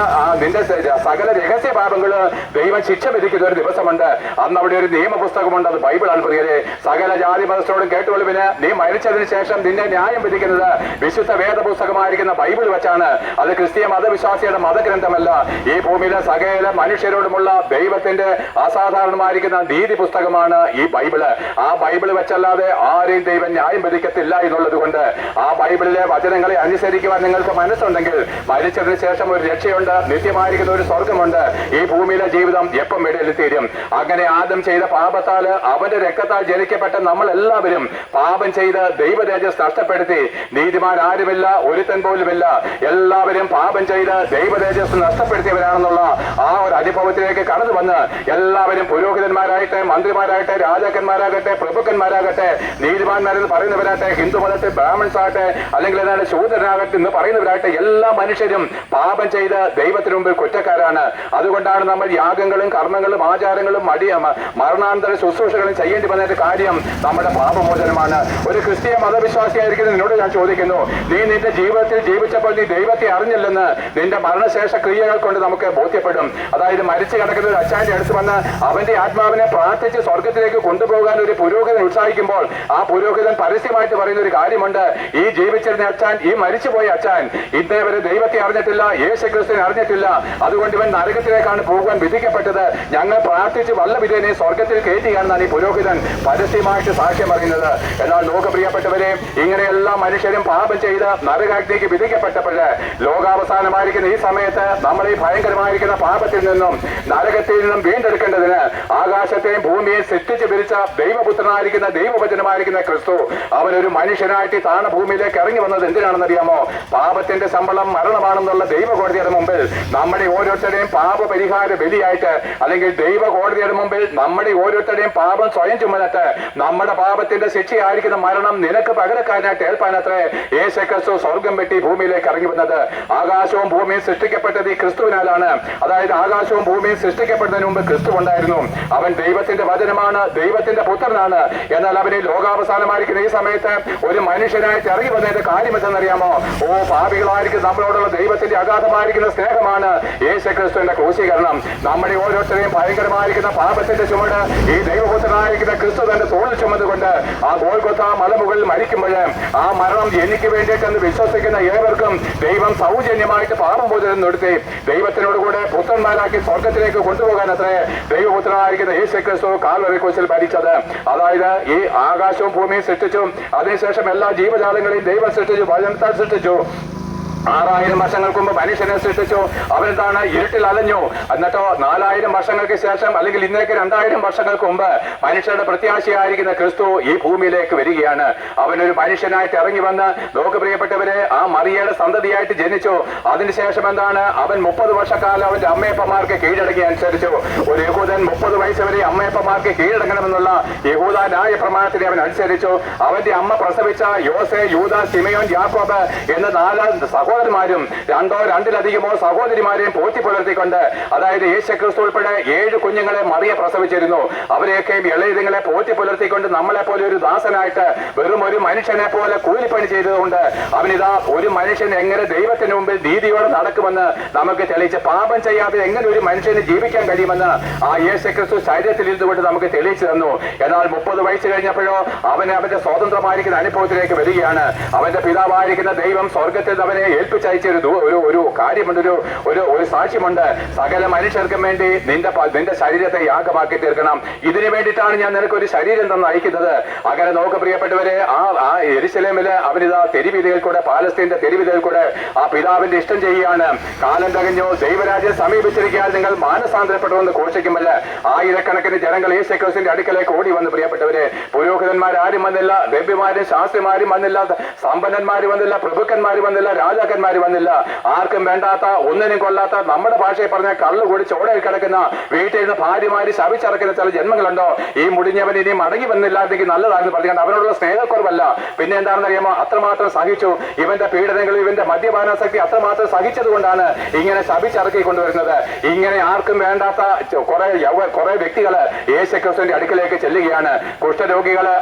രഹസ്യ പാപങ്ങളും ദൈവം ശിക്ഷ വിധിക്കുന്ന ഒരു ദിവസമുണ്ട്. അന്ന് അവിടെ ഒരു നിയമപുസ്തകമുണ്ട്, അത് ബൈബിളാണ്. പ്രിയരെ, സകല ജാതി മതത്തോടും കേട്ടുകൊള്ളുവിന്, നീ മരിച്ചതിന് ശേഷം നിന്നെ ന്യായം വിധിക്കുന്നത് വിശുദ്ധ വേദപുസ്തകമായിരിക്കുന്ന ബൈബിൾ വെച്ചാണ്. അത് ക്രിസ്തീയ മതവിശ്വാസിയുടെ മതഗ്രന്ഥമല്ല. ഈ ഭൂമിയിലെ സകല മനുഷ്യരോടുമുള്ള ദൈവത്തിന്റെ അസാധാരണമായിരിക്കുന്ന നീതി പുസ്തകമാണ് ഈ ബൈബിള്. ആ ബൈബിള് വെച്ചല്ലാതെ ആരെയും ദൈവം ന്യായം വിധിക്കത്തില്ല എന്നുള്ളത് കൊണ്ട് ആ ബൈബിളിലെ വചനങ്ങളെ അനുസരിക്കുവാൻ നിങ്ങൾക്ക് മനസ്സുണ്ടെങ്കിൽ മരിച്ചതിന് ശേഷം ഒരു രക്ഷയുണ്ട്, നിത്യമായിരിക്കുന്ന ഒരു സ്വർഗമുണ്ട്. ഈ ഭൂമിയിലെ ജീവിതം എപ്പം ഇടയിൽ തീരും. അങ്ങനെ ആദം ചെയ്ത പാപത്താല് അവന്റെ രക്തത്താൽ ജനിക്കപ്പെട്ട നമ്മൾ എല്ലാവരും പാപം ചെയ്ത് ദൈവ തേജസ് നഷ്ടപ്പെടുത്തി. നീതിമാൻ ആരുമില്ല, ഒരുത്തൻ പോലുമില്ല. എല്ലാവരും പാപം ചെയ്ത് ദൈവ തേജസ് നഷ്ടപ്പെടുത്തിയവരാണെന്നുള്ള ആ ഒരു അനുഭവത്തിലേക്ക് കടന്നു വന്ന് എല്ലാവരും പുരോഹിതന്മാരായിട്ട്, മന്ത്രിമാരായിട്ട്, രാജാക്കന്മാരാകട്ടെ, പ്രഭുക്കന്മാരാകട്ടെ, നീതിമാന്മാരെന്ന് പറയുന്നവരാകട്ടെ, ഹിന്ദു മതത്തിൽ ബ്രാഹ്മൺസ് ആകട്ടെ, അല്ലെങ്കിൽ എന്താണ് ശൂദ്രനാകട്ടെ എന്ന് പറയുന്നവരാകട്ടെ, എല്ലാ മനുഷ്യരും പാപം ചെയ്ത് ദൈവത്തിന് മുമ്പിൽ കുറ്റക്കാരാണ്. അതുകൊണ്ടാണ് നമ്മൾ യാഗങ്ങളും കർമ്മങ്ങളും ആചാരങ്ങളും മരണാന്തര ശുശ്രൂഷകളും ചെയ്യേണ്ടി വന്നതിന്റെ കാര്യം നമ്മുടെ പാപമോചനമാണ്. ഒരു ക്രിസ്തീയ മതവിശ്വാസിയായിരിക്കുന്ന നിന്നോട് ഞാൻ ചോദിക്കുന്നു, നീ നിന്റെ ജീവിതത്തിൽ ജീവിച്ചപ്പോൾ നീ ദൈവത്തെ അറിഞ്ഞില്ലെന്ന് നിന്റെ മരണശേഷ ക്രിയകൾ കൊണ്ട് നമുക്ക് ബോധ്യപ്പെടും. അതായത് മരിച്ചു കിടക്കുന്ന ഒരു അച്ചാന്റെ അടുത്ത് വന്ന് അവന്റെ ആത്മാവിനെ പ്രാർത്ഥിച്ച് സ്വർഗത്തിലേക്ക് കൊണ്ടുപോകാൻ ഒരു പുരോഹിതൻ ഉത്സാഹിക്കുമ്പോൾ ആ പുരോഹിതൻ പരസ്യമായിട്ട് പറയുന്ന ഒരു കാര്യമുണ്ട്, ഈ ജീവിച്ചിരുന്ന അച്ചാൻ, ഈ മരിച്ചുപോയ അച്ചാൻ ഇന്നേ വരെ ദൈവത്തെ അറിഞ്ഞിട്ടില്ല, യേശുക്രിസ്തുവിനെ അറിഞ്ഞിട്ടില്ല. അതുകൊണ്ട് ഇവൻ നരകത്തിലേക്കാണ് പോകുവാൻ വിധിക്കപ്പെട്ടത്. ഞങ്ങൾ പ്രാർത്ഥിച്ച് വല്ല വിധേനെ സ്വർഗത്തിൽ കയറ്റുകയാണെന്നാണ് ഈ പുരോഹിതൻ പരസ്യമായിട്ട് സാക്ഷ്യം പറയുന്നത്. എന്നാൽ ലോകപ്രിയപ്പെട്ടവരെ, ഇങ്ങനെയെല്ലാം മനുഷ്യരും പാപം ചെയ്ത് നരകാഗ്നിക്ക് വിധിക്കപ്പെട്ടപ്പോൾ ലോകാവസാനമായിരിക്കുന്ന ഈ സമയത്ത് നമ്മൾ ഈ ഭയങ്കരമായിരിക്കുന്ന പാപത്തിൽ നിന്നും നരകത്തിൽ നിന്നും വീണ്ടെടുക്കേണ്ടതിന് ആകാശത്തെയും ഭൂമിയെയും സൃഷ്ടിച്ച് പിരിച്ച ദൈവപുത്രനായിരിക്കുന്ന ദൈവവചനമായിരിക്കുന്ന ക്രിസ്തു അവനൊരു മനുഷ്യനായിട്ട് താണ ഭൂമിയിലേക്ക് ഇറങ്ങി വന്നത് എന്തിനാണെന്നറിയാമോ? പാപത്തിന്റെ ശമ്പളം മരണമാണെന്നുള്ള ദൈവകോടതിയുടെ മുമ്പിൽ നമ്മുടെ ഓരോരുത്തരുടെയും പാപപരിഹാര ബലിയായിട്ട്, അല്ലെങ്കിൽ ദൈവകോടതിയുടെ മുമ്പിൽ നമ്മുടെ ഓരോരുത്തരുടെയും പാപം സ്വയം ചുമന്നിട്ട് നമ്മുടെ പാപത്തിന്റെ ശിക്ഷയായിരിക്കുന്ന മരണം നിനക്ക് പകരക്കാരനായിട്ട് ഏൽപ്പാനത്രേ യേശുക്രിസ്തു സ്വർഗം വെട്ടി ഭൂമിയിലേക്ക് ഇറങ്ങി വന്നത്. ആകാശവും ഭൂമിയും സൃഷ്ടിക്കപ്പെട്ടത് ഈ ക്രിസ്തുവിനാലാണ്. അതായത് ആകാശവും ഭൂമിയും സൃഷ്ടിക്കപ്പെടുന്നതിന് മുമ്പ് ക്രിസ്തു ഉണ്ടായിരുന്നു. അവൻ ദൈവത്തിന്റെ വചനമാണ്, ദൈവത്തിന്റെ പുത്രനാണ്. എന്നാൽ അവന് ലോകാവസാനമായിരിക്കുന്ന ഈ സമയത്ത് ഒരു മനുഷ്യനായിട്ട് ഇറങ്ങി വന്നതിന്റെ കാര്യം എന്തെന്നറിയാമോ? പാപികളായിരിക്കും നമ്മളോടുള്ള ദൈവത്തിന്റെ അഗാധമായിരിക്കുന്ന സ്നേഹമാണ് യേശുക്രിസ്തുവിന്റെ ക്രൂശീകരണം. നമ്മുടെ ഓരോരുത്തരെയും ഭയങ്കരമായിരിക്കുന്ന പാപത്തിന്റെ ചുമട് ഈ ദൈവപുത്രനായിരിക്കുന്ന ക്രിസ്തു തന്റെ തോളിൽ ചുമന്നുകൊണ്ട് ആ ഗോൽഗൊഥാ മലമുകളിൽ മരിക്കുമ്പോൾ ആ മരണം എനിക്ക് വേണ്ടിയിട്ടെന്ന് വിശ്വസിക്കുന്ന ഏവർക്കും ദൈവം സൗജന്യമായിട്ട് പാപമോചനം നടത്തി ദൈവത്തിനോടുകൂടെ പുത്രന്മാരാക്കി സ്വർഗത്തിലേക്ക് കൊണ്ടുപോകാൻ അത്രേ ദൈവപുത്രനായിരിക്കുന്ന യേശുക്രിസ്തു കാൽവരി ക്രൂശിൽ ഭരിച്ചത്. അതായത് ഈ ആകാശവും ഭൂമിയും സൃഷ്ടിച്ചു, അതിനുശേഷം എല്ലാ ജീവജാലങ്ങളെയും ദൈവം സൃഷ്ടിച്ചു, വചനത്താൽ സൃഷ്ടിച്ചു. 6000 വർഷങ്ങൾക്ക് മുമ്പ് മനുഷ്യനെ സൃഷ്ടിച്ചു. അവനെന്താണ് ഇരുട്ടിൽ അലഞ്ഞു. എന്നിട്ടോ 4000 വർഷങ്ങൾക്ക് ശേഷം, അല്ലെങ്കിൽ ഇന്നേക്ക് 2000 വർഷങ്ങൾക്ക് മുമ്പ് മനുഷ്യരുടെ പ്രത്യാശയായിരിക്കുന്ന ക്രിസ്തു ഈ ഭൂമിയിലേക്ക് വരികയാണ്. അവനൊരു മനുഷ്യനായിട്ട് ഇറങ്ങി വന്ന്, നോക്ക് പ്രിയപ്പെട്ടവരെ, ആ മറിയയുടെ സന്തതിയായിട്ട് ജനിച്ചു. അതിനുശേഷം എന്താണ്, അവൻ 30 വർഷക്കാലം അവന്റെ അമ്മയപ്പന്മാർക്ക് കീഴടങ്ങി അനുസരിച്ചു. ഒരു യഹൂദൻ 30 വയസ്സ് വരെ അമ്മയപ്പന്മാർക്ക് കീഴടങ്ങണമെന്നുള്ള യഹൂദ ന്യായ പ്രമാണത്തിനെ അവൻ അനുസരിച്ചു. അവന്റെ അമ്മ പ്രസവിച്ച യോസെ, യൂദ, ശിമയോൻ, യാക്കോബ് എന്ന 4 സഹോദരന്മാരും 2 or 2-ലധികമോ സഹോദരിമാരെയും പോറ്റി പുലർത്തിക്കൊണ്ട്, അതായത് യേശുക്രിസ്തു ഉൾപ്പെടെ 7 കുഞ്ഞുങ്ങളെ മറിയ പ്രസവിച്ചിരുന്നു. അവരെയൊക്കെയും ഇളയതുങ്ങളെ പോറ്റി പുലർത്തിക്കൊണ്ട് നമ്മളെ പോലെ ഒരു ദാസനായിട്ട് വെറും ഒരു മനുഷ്യനെ പോലെ കൂലിപ്പണി ചെയ്തതുകൊണ്ട് അവനിതാ ഒരു മനുഷ്യൻ എങ്ങനെ ദൈവത്തിന് മുമ്പിൽ നീതിയോടെ നടക്കുമെന്ന് നമുക്ക് തെളിയിച്ച്, പാപം ചെയ്യാതെ എങ്ങനെ ഒരു മനുഷ്യന് ജീവിക്കാൻ കഴിയുമെന്ന് ആ യേശുക്രിസ്തു ശരീരത്തിൽ ഇരുന്നുകൊണ്ട് നമുക്ക് തെളിയിച്ചു തന്നു. എന്നാൽ 30 വയസ്സ് കഴിഞ്ഞപ്പോഴോ അവന് അവന്റെ സ്വതന്ത്രമായിരിക്കുന്ന അനുഭവത്തിലേക്ക് വരികയാണ്. അവന്റെ പിതാവായിരിക്കുന്ന ദൈവം സ്വർഗത്തിൽ അവനെ ഏൽപ്പിച്ചയച്ച ഒരു കാര്യമുണ്ട്, ഒരു സാക്ഷ്യമുണ്ട്. സകല മനുഷ്യർക്കും വേണ്ടി നിന്റെ ശരീരത്തെ യാഗമാക്കി തീർക്കണം. ഇതിനു വേണ്ടിയിട്ടാണ് ഞാൻ നിനക്ക് ഒരു ശരീരം തന്ന് അയക്കുന്നത്. അങ്ങനെ നോക്ക് പ്രിയപ്പെട്ടവരെ, ആ യെരുശലേമില് അവനിതാ തെരുവീതികൾ കൂടെ, പാലസ്തീന്റെ തെരുവീതികൾ കൂടെ ആ പിതാവിന്റെ ഇഷ്ടം ചെയ്യുകയാണ്. കാലം തികഞ്ഞു, ദൈവരാജ്യം സമീപിച്ചിരിക്കാൻ നിങ്ങൾ മാനസാന്തരപ്പെട്ടുവെന്ന് ഘോഷിക്കുമ്പോൾ ആയിരക്കണക്കിന് ജനങ്ങൾ യേശുക്രിസ്തുവിന്റെ അടുക്കലേക്ക് ഓടി വന്ന് പ്രിയപ്പെട്ടവരെ, പുരോഹിതന്മാരും വന്നില്ല, റബ്ബിമാരും ശാസ്ത്രിമാരും വന്നില്ല, സമ്പന്നന്മാര് വന്നില്ല, പ്രഭുക്കന്മാര് വന്നില്ല, രാജാക്കന്മാര് വന്നില്ല. ആർക്കും വേണ്ടാത്ത, ഒന്നിനും കൊല്ലാത്ത, നമ്മുടെ ഭാഷയെ പറഞ്ഞ കള്ളു കൂടി ചോടയിൽ കിടക്കുന്ന, വീട്ടിൽ നിന്ന് ഭാര്യമാര് ശവിച്ചിറക്കുന്ന ചില ജന്മങ്ങളുണ്ടോ? ഈ മുടിഞ്ഞവൻ ഇനി മടങ്ങി വന്നില്ലാതെങ്കിൽ നല്ലതാണെന്ന് പറഞ്ഞുകൊണ്ട് അവനോടുള്ള സ്നേഹക്കുറവല്ല, പിന്നെ എന്താണെന്ന് അറിയാമോ, അത്രമാത്രം സഹിച്ചു. ഇവന്റെ പീഡനങ്ങൾ, ഇവന്റെ മദ്യപാനാസക്തി അത്രമാത്രം സഹിച്ചത് കൊണ്ടാണ് ഇങ്ങനെ ശപിച്ചിറക്കി കൊണ്ടുവരുന്നത്. ഇങ്ങനെ ആർക്കും വേണ്ടാത്ത കുറെ വ്യക്തികള് യേശുക്രിസ്തുവിന്റെ അടുക്കിലേക്ക് ചെല്ലുകയാണ്. കുഷ്ഠരോഗികള്,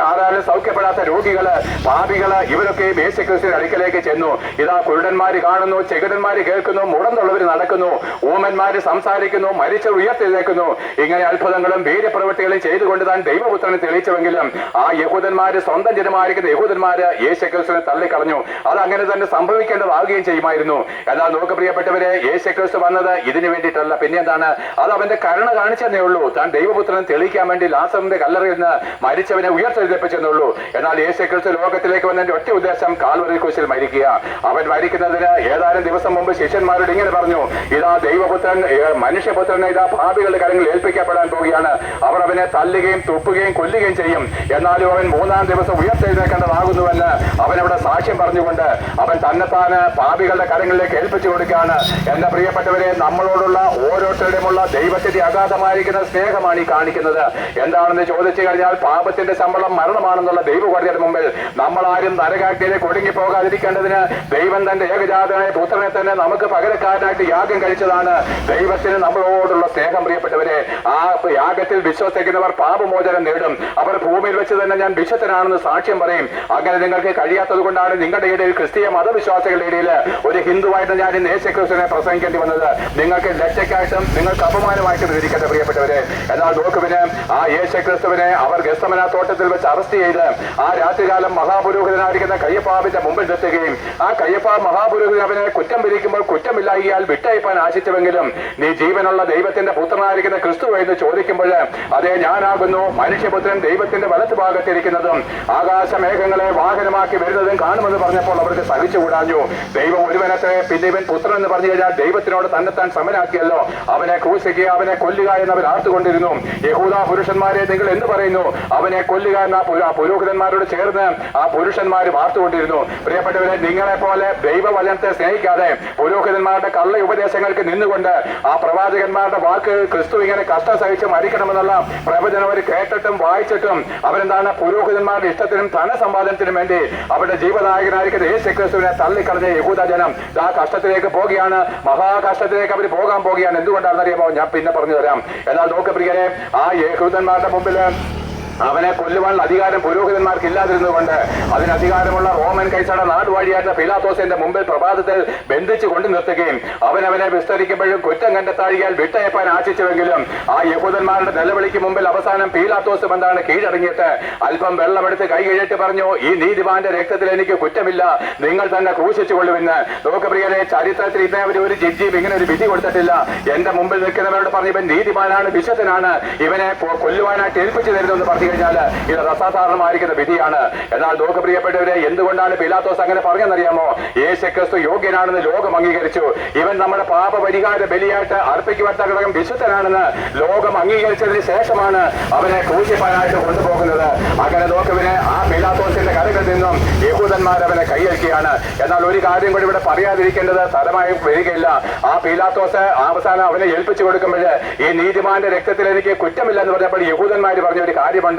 ആരാലും സൗഖ്യപ്പെടാത്ത രോഗികള്, പാപികള്, ഇവരൊക്കെ യേശുക്രിസ്തുവിന്റെ അടുക്കിലേക്ക് ചെന്നു. ഇതാ കുരുടന്മാര് കാണുന്നു, ചെകിടന്മാര് കേൾക്കുന്നു, മുടന്നുള്ളവർ നടക്കുന്നു, ഊമന്മാര് സംസാരിക്കുന്നു, മരിച്ചവർ ഉയർത്തെഴുന്നേൽക്കുന്നു. ഇങ്ങനെ അത്ഭുതങ്ങളും വീര്യപ്രവൃത്തികളും ചെയ്തുകൊണ്ട് താൻ ദൈവപുത്രനെ തെളിയിച്ചുവെങ്കിലും ആ യഹൂദന്മാര്, സ്വന്തം ജനമായിരിക്കുന്ന യഹൂദന്മാര് യേശുക്രിസ്തുവിനെ തള്ളിക്കളഞ്ഞു. അത് അങ്ങനെ തന്നെ സംഭവിക്കേണ്ടതാകുകയും ചെയ്യുമായിരുന്നു. എന്നാൽ നോക്ക് പ്രിയപ്പെട്ടവരെ, യേശുക്രിസ്തു വന്നത് ഇതിനു വേണ്ടിയിട്ടല്ല, പിന്നെ എന്താണ്, അത് അവന്റെ കരുണ കാണിച്ചെന്നേ ഉള്ളൂ. താൻ ദൈവപുത്രനെ തെളിയിക്കാൻ വേണ്ടി ലാസറിന്റെ കല്ലറയിൽ നിന്ന് മരിച്ചവനെ ഉയർത്തെഴുന്നേൽപ്പിച്ചെന്നുള്ളൂ. എന്നാൽ യേശുക്രിസ്തു ലോകത്തിലേക്ക് വന്നതിന്റെ ഒറ്റ ഉദ്ദേശം കാൽവരി ക്രൂശിൽ മരിക്കുക. അവൻ മരിക്കുന്നതിന് ഏതാനും ദിവസം മുമ്പ് ശിഷ്യന്മാരോട് ഇങ്ങനെ പറഞ്ഞു, ഇതാ ദൈവപുത്രൻ, മനുഷ്യപുത്രനെ ഇതാ പാപികളുടെ കരങ്ങളിൽ ഏൽപ്പിക്കപ്പെടാൻ പോവുകയാണ്. അവർ അവനെ തല്ലുകയും തുപ്പുകയും കൊല്ലുകയും ചെയ്യും, എന്നാലും അവൻ മൂന്നാം ദിവസം ഉയർത്തെഴുന്നേൽക്കേണ്ടതാകുന്നുവെന്ന് അവനവിടെ സാക്ഷ്യം പറഞ്ഞുകൊണ്ട് അവൻ തന്നെത്താന് പാപികളുടെ കരങ്ങളിലേക്ക് ഏൽപ്പിച്ചു കൊടുക്കുകയാണ്. എന്റെ പ്രിയപ്പെട്ടവരെ, നമ്മളോടുള്ള ഓരോരുത്തരുടെയുമുള്ള ദൈവത്തിന്റെ അഗാധമായിരിക്കുന്ന സ്നേഹമാണ് ഈ കാണിക്കുന്നത്. എന്താണെന്ന് ചോദിച്ചു കഴിഞ്ഞാൽ, പാപത്തിന്റെ ശമ്പളം മരണമാണെന്നുള്ള ദൈവകോടതിയുടെ മുമ്പിൽ നമ്മളാരും നരകാഗ്നിയിലേക്ക് ഒടുങ്ങിപ്പോകാതിരിക്കേണ്ടതിന് ദൈവം തന്റെ ഏകജാതനായ പുത്രനെ തന്നെ നമുക്ക് പകരക്കാരനായിട്ട് യാഗം കഴിച്ചതാണ്. ദൈവത്തിന് നമ്മളോടുള്ള സ്നേഹം പ്രിയപ്പെട്ടവരെ. ആ യാഗത്തിൽ വിശ്വസിക്കുന്നവർ പാപമോചനം നേടും. അവർ ഭൂമിയിൽ വെച്ച് തന്നെ ഞാൻ വിശുദ്ധനാണെന്ന് സാക്ഷ്യം പറയും. അങ്ങനെ നിങ്ങൾക്ക് കഴിയാത്തത് കൊണ്ടാണ് നിങ്ങളുടെ ഇടയിൽ, ക്രിസ്തീയ മതവിശ്വാസികളുടെ ഇടയിൽ ഒരു ഹിന്ദുവായിട്ട് ഞാൻ ഇന്ന് യേശുക്രിസ്തുവിനെ പ്രസംഗിക്കേണ്ടി വന്നത്. നിങ്ങൾക്ക് ലജ്ജയ്ക്കായിട്ടും നിങ്ങൾക്ക് അപമാനമായിട്ടും ഇരിക്കട്ടെ പ്രിയപ്പെട്ടവരെ. എന്നാൽ നോക്കുവിന് ആ യേശുക്രിസ്തുവിനെ അവർ ഗെത്സമന തോട്ടത്തിൽ വെച്ച് അറസ്റ്റ് ചെയ്ത് ആ രാത്രികാലം മഹാപുരോഹിതനായിരിക്കുന്ന കയ്യപ്പാവിന്റെ മുമ്പിൽ എത്തുകയും ആ കയ്യപ്പാവ് മഹാപുരോഹിതൻ അവനെ കുറ്റം പിരിക്കുമ്പോൾ കുറ്റമില്ലായിയാൽ വിട്ടയപ്പാൻ ആശിച്ചുവെങ്കിലും, നീ ജീവനുള്ള ദൈവത്തിന്റെ പുത്രനായിരിക്കുന്ന ക്രിസ്തു എന്ന് ചോദിക്കുമ്പോൾ, അതേ ഞാനാകുന്നു മനുഷ്യപുത്രൻ ദൈവത്തിന്റെ വലത്ത് ഭാഗത്തിരിക്കുന്നതും ആകാശമേഘങ്ങളെ വാഹനമാക്കി വരുന്നതും കാണുമെന്ന് പറഞ്ഞപ്പോൾ അവർക്ക് സഹിച്ചുകൂടാഞ്ഞു. ദൈവം ഒരുവനത്തെ, പിന്നെ ഇവൻ പുത്രൻ എന്ന് പറഞ്ഞു കഴിഞ്ഞാൽ ദൈവത്തിനോട് തന്നെത്താൻ സമനാക്കിയല്ലോ. അവനെ ക്രൂശിക്കുക, അവനെ കൊല്ലുക എന്നവർ ആർത്തുകൊണ്ടിരുന്നു. യഹൂദ പുരുഷന്മാരെ നിങ്ങൾ എന്ത് പറയുന്നു, അവനെ കൊല്ലുക എന്ന പുരോഹിതന്മാരോട് ചേർന്ന് ആ പുരുഷന്മാർ വാർത്തുകൊണ്ടിരുന്നു. പ്രിയപ്പെട്ടവരെ, നിങ്ങളെ പോലെ ദൈവവചനത്തെ സ്നേഹിക്കാതെ പുരോഹിതന്മാരുടെ കള്ള ഉപദേശങ്ങൾക്ക് നിന്നുകൊണ്ട് ആ പ്രവാചകന്മാരുടെ വാക്ക് ക്രിസ്തു ഇങ്ങനെ കഷ്ടം സഹിച്ച് മരിക്കണമെന്നുള്ള പ്രവചനം അവർ കേട്ടിട്ടും വായിച്ചിട്ടും അവരെന്താണ്, പുരോഹിതന്മാരുടെ ഇഷ്ടത്തിനും ധനസമ്പാദനത്തിനും വേണ്ടി അവരുടെ ജീവനായകനായിരിക്കുന്ന യേശുക്രിസ്തുവിനെ തള്ളിക്കളഞ്ഞ യഹൂദജനം ആ കഷ്ടത്തിലേക്ക് പോകുകയാണ്. മഹാകഷ്ടത്തിലേക്ക് അവർ പോകാൻ പോകുകയാണ്. എന്തുകൊണ്ടാണെന്നറിയാമോ? ഞാൻ പിന്നെ പറഞ്ഞു തരാം. എന്നാൽ നോക്ക് പ്രിയരെ, ആ യഹൂദന്മാരുടെ മുമ്പിൽ അവനെ കൊല്ലുവാനുള്ള അധികാരം പുരോഹിതന്മാർക്ക് ഇല്ലാതിരുന്നുകൊണ്ട് അതിന് അധികാരമുള്ള റോമൻ കൈസറുടെ നാടുവാഴിയായിട്ട് പീലാത്തോസിന്റെ മുമ്പിൽ പ്രഭാതത്തിൽ ബന്ധിച്ചു കൊണ്ടു നിർത്തുകയും അവനെ വിസ്തരിക്കുമ്പോഴും കുറ്റം കണ്ടെത്താഴിയാൽ വിട്ടയപ്പാൻ ആശിച്ചുവെങ്കിലും ആ യഹൂദന്മാരുടെ നിലവിളിക്ക് മുമ്പിൽ അവസാനം പീലാത്തോസ് എന്താണ് കീഴടങ്ങിയിട്ട് അല്പം വെള്ളമെടുത്ത് കൈ കഴിയിട്ട് പറഞ്ഞു, ഈ നീതിമാന്റെ രക്തത്തിൽ എനിക്ക് കുറ്റമില്ല, നിങ്ങൾ തന്നെ ക്രൂശിച്ചുകൊള്ളുമെന്ന്. ലോകപ്രിയരെ, ചരിത്രത്തിൽ ഇന്നേ ഒരു ജഡ്ജിയും ഇങ്ങനെ ഒരു വിധി കൊടുത്തിട്ടില്ല. എന്റെ മുമ്പിൽ നിൽക്കുന്നവരോട് പറഞ്ഞു, ഇവൻ നീതിമാനാണ്, വിശുദ്ധനാണ്, ഇവനെ കൊല്ലുവാനായിട്ട് ഏൽപ്പിച്ചു തരുന്നു പറഞ്ഞു കഴിഞ്ഞാൽ ഇത് അസാധാരണമായിരിക്കുന്ന വിധിയാണ്. എന്നാൽ ലോക പ്രിയപ്പെട്ടവരെ, എന്തുകൊണ്ടാണ് പീലാത്തോസ് അങ്ങനെ പറഞ്ഞെന്നറിയാമോ? യേശുക്രിസ്തു യോഗ്യനാണെന്ന് ലോകം അംഗീകരിച്ചു. ഇവൻ നമ്മുടെ പാപപരിഹാര ബലിയായിട്ട് അർപ്പിക്കുവാൻ വിശുദ്ധനാണെന്ന് ലോകം അംഗീകരിച്ചതിന് ശേഷമാണ് അവനെ ക്രൂശിപ്പാനായിട്ട് കൊണ്ടുപോകുന്നത്. അങ്ങനെ നോക്കുവിന് ആ പീലാത്തോസിന്റെ കരകളിൽ നിന്നും യഹൂദന്മാർ അവനെ കൈയൽക്കുകയാണ്. എന്നാൽ ഒരു കാര്യം കൂടി ഇവിടെ പറയാതിരിക്കേണ്ടത് തരമായി വരികയില്ല. ആ പീലാത്തോസ് അവസാനം അവനെ ഏൽപ്പിച്ചു കൊടുക്കുമ്പോൾ ഈ നീതിമാന്റെ രക്തത്തിൽ എനിക്ക് കുറ്റമില്ല എന്ന് പറഞ്ഞപ്പോൾ യഹൂദന്മാർ പറഞ്ഞ ഒരു കാര്യമുണ്ട്,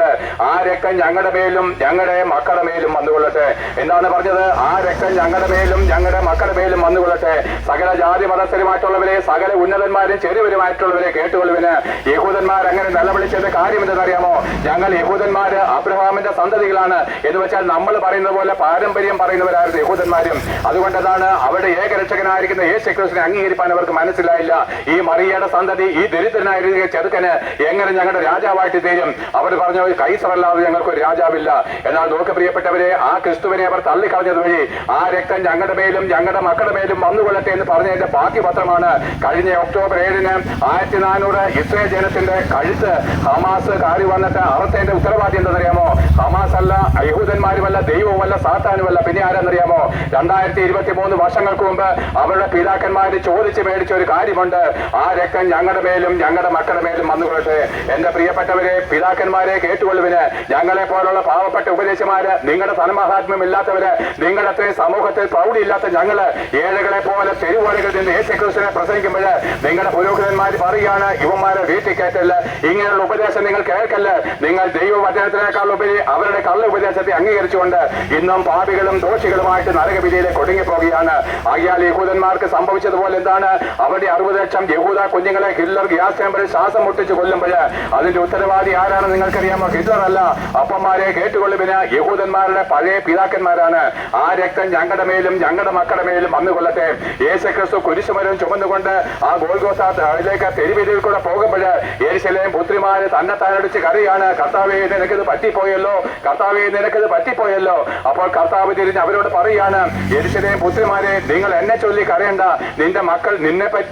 ആ രക്തം ഞങ്ങളുടെ മേലും ഞങ്ങളുടെ മക്കളുടെ മേലും വന്നുകൊള്ളട്ടെ. എന്താണ് പറഞ്ഞത്? ആ രക്തം ഞങ്ങളുടെ മേലും ഞങ്ങളുടെ മക്കളുടെ മേലും വന്നുകൊള്ളട്ടെ. സകല ജാതി മതസ്ഥരുമായിട്ടുള്ളവരെ, സകല ഉന്നതന്മാരും ചെറിയവരുമായിട്ടുള്ളവരെ കേട്ടുകൊള്ളുവിന്. യഹൂദന്മാർ അങ്ങനെ നിലവിളിച്ചത് കാര്യം എന്തെന്നറിയാമോ? ഞങ്ങൾ യഹൂദന്മാര് അബ്രഹാമിന്റെ സന്തതികളാണ് എന്ന് വെച്ചാൽ നമ്മൾ പറയുന്നത് പോലെ പാരമ്പര്യം പറയുന്നവരായിരുന്നു യഹൂദന്മാരും. അതുകൊണ്ടതാണ് അവരുടെ ഏകരക്ഷകനായിരിക്കുന്ന യേശുക്രിസ്തുവിനെ അംഗീകരിപ്പാൻ അവർക്ക് മനസ്സിലായില്ല. ഈ മറിയയുടെ സന്തതി, ഈ ദരിദ്രനായിരിക്കുന്ന ചെറുക്കന് എങ്ങനെ ഞങ്ങളുടെ രാജാവായിട്ട് തീരും? അവർ പറഞ്ഞു, കൈസറല്ലാതെ ഞങ്ങൾക്കൊരു രാജാവില്ല. എന്നാൽ നോക്ക് പ്രിയപ്പെട്ടവരെ, ആ ക്രിസ്തുവിനെ അവർ തള്ളിക്കളഞ്ഞത് വഴി ആ രക്തം ഞങ്ങളുടെ മേലും ഞങ്ങളുടെ മക്കളുടെ മേലും വന്നുകൊള്ളട്ടെ എന്ന് പറഞ്ഞതിന്റെ ബാക്കി പത്രമാണ് കഴിഞ്ഞ ഒക്ടോബർ 7-ന് 1400 ഇസ്രായേൽ ജനത്തിന്റെ കഴുത്ത് ഹമാസ് കാറി വന്നിട്ട് അറുത്തതിന്റെ ഉത്തരവാദി എന്തെന്നറിയാമോ? ഹമാസ് അല്ല, യഹൂദന്മാരുമല്ല, ദൈവവുമല്ല, സാത്താനുമല്ല, പിന്നെ ആരെന്നറിയാമോ? 2023 വർഷങ്ങൾക്ക് മുമ്പ് അവരുടെ പിതാക്കന്മാര് ചോദിച്ച് മേടിച്ച ഒരു കാര്യമുണ്ട്, ആ രക്തം ഞങ്ങളുടെ മേലും ഞങ്ങളുടെ മക്കളുടെ മേലും വന്നുകൊള്ളട്ടെ. എന്റെ പ്രിയപ്പെട്ടവരെ, പിതാക്കന്മാരെ കേട്ടുകൊള്ളുവിന്. ഞങ്ങളെ പോലുള്ള പാവപ്പെട്ട ഉപദേശമാര്, നിങ്ങളുടെ ധനമഹാത്മ്യം ഇല്ലാത്തവര്, നിങ്ങളുടെ അത്രയും സമൂഹത്തിൽ പ്രൗഢിയില്ലാത്ത ഞങ്ങള് ഏഴകളെ പോലെ തെരുവോരകളിൽ നിന്ന് യേശുക്രിസ്തുവിനെ പ്രസംഗിക്കുമ്പോൾ നിങ്ങളുടെ പുരോഹിതന്മാര് പറയാണ്, ഇവന്മാരെ വീട്ടിൽ കയറ്റല്ല, ഇങ്ങനെയുള്ള ഉപദേശം നിങ്ങൾ കേൾക്കല്ല. നിങ്ങൾ ദൈവവചനത്തിനേക്കാൾ ഉപരി അവരുടെ കള്ള ഉപദേശത്തെ അംഗീകരിച്ചുകൊണ്ട് ഇന്നും പാപികളും ദോഷികളുമായിട്ട് നരകവിധിയിലേക്ക് ഒടുങ്ങിപ്പോവുകയാണ്. ആകിയാൽ യഹൂദന്മാർക്ക് സംഭവിച്ചതുപോലെ എന്താണ്? അവരുടെ 60 ലക്ഷം യഹൂദ കുഞ്ഞുങ്ങളെ ഹിറ്റ്ലർ ഗ്യാസ് ചേമ്പറിൽ ശ്വാസം മുട്ടിച്ച് കൊല്ലുമ്പോൾ അതിന്റെ ഉത്തരവാദി ആരാണ് നിങ്ങൾക്കറിയാമോ? ഹിറ്റ്ലർ അല്ല. അപ്പന്മാരെ കേട്ടുകൊള്ളുവിന്, യഹൂദന്മാരുടെ പഴയ പിതാക്കന്മാരാണ്. ആ രക്തം ഞങ്ങളുടെ മേലും ഞങ്ങളുടെ മക്കളുടെ മേലും വന്നുകൊള്ളട്ടെ. യേശുക്രിസ്തു കുരിശുമരം ചുമന്നുകൊണ്ട് ആ ഗോൽഗോഥയിലേക്ക് തെരുവിധിയിൽ കൂടെ പോകുമ്പോൾ യെരുശലേം പുത്രിമാര് തന്നെത്താനടിച്ച് കരയാണ്, കർത്താവേ നിനക്കിത് പറ്റിപ്പോയല്ലോ, കർത്താവേ നിനക്കിത് പറ്റിപ്പോയല്ലോ. അപ്പോൾ കർത്താവ് തിരിഞ്ഞ് അവരോട് പറയാണ്, യെരുശലേം പുത്രിമാരെ, നിങ്ങൾ എന്നെ ചൊല്ലി കരയണ്ട, നിന്റെ മക്കൾ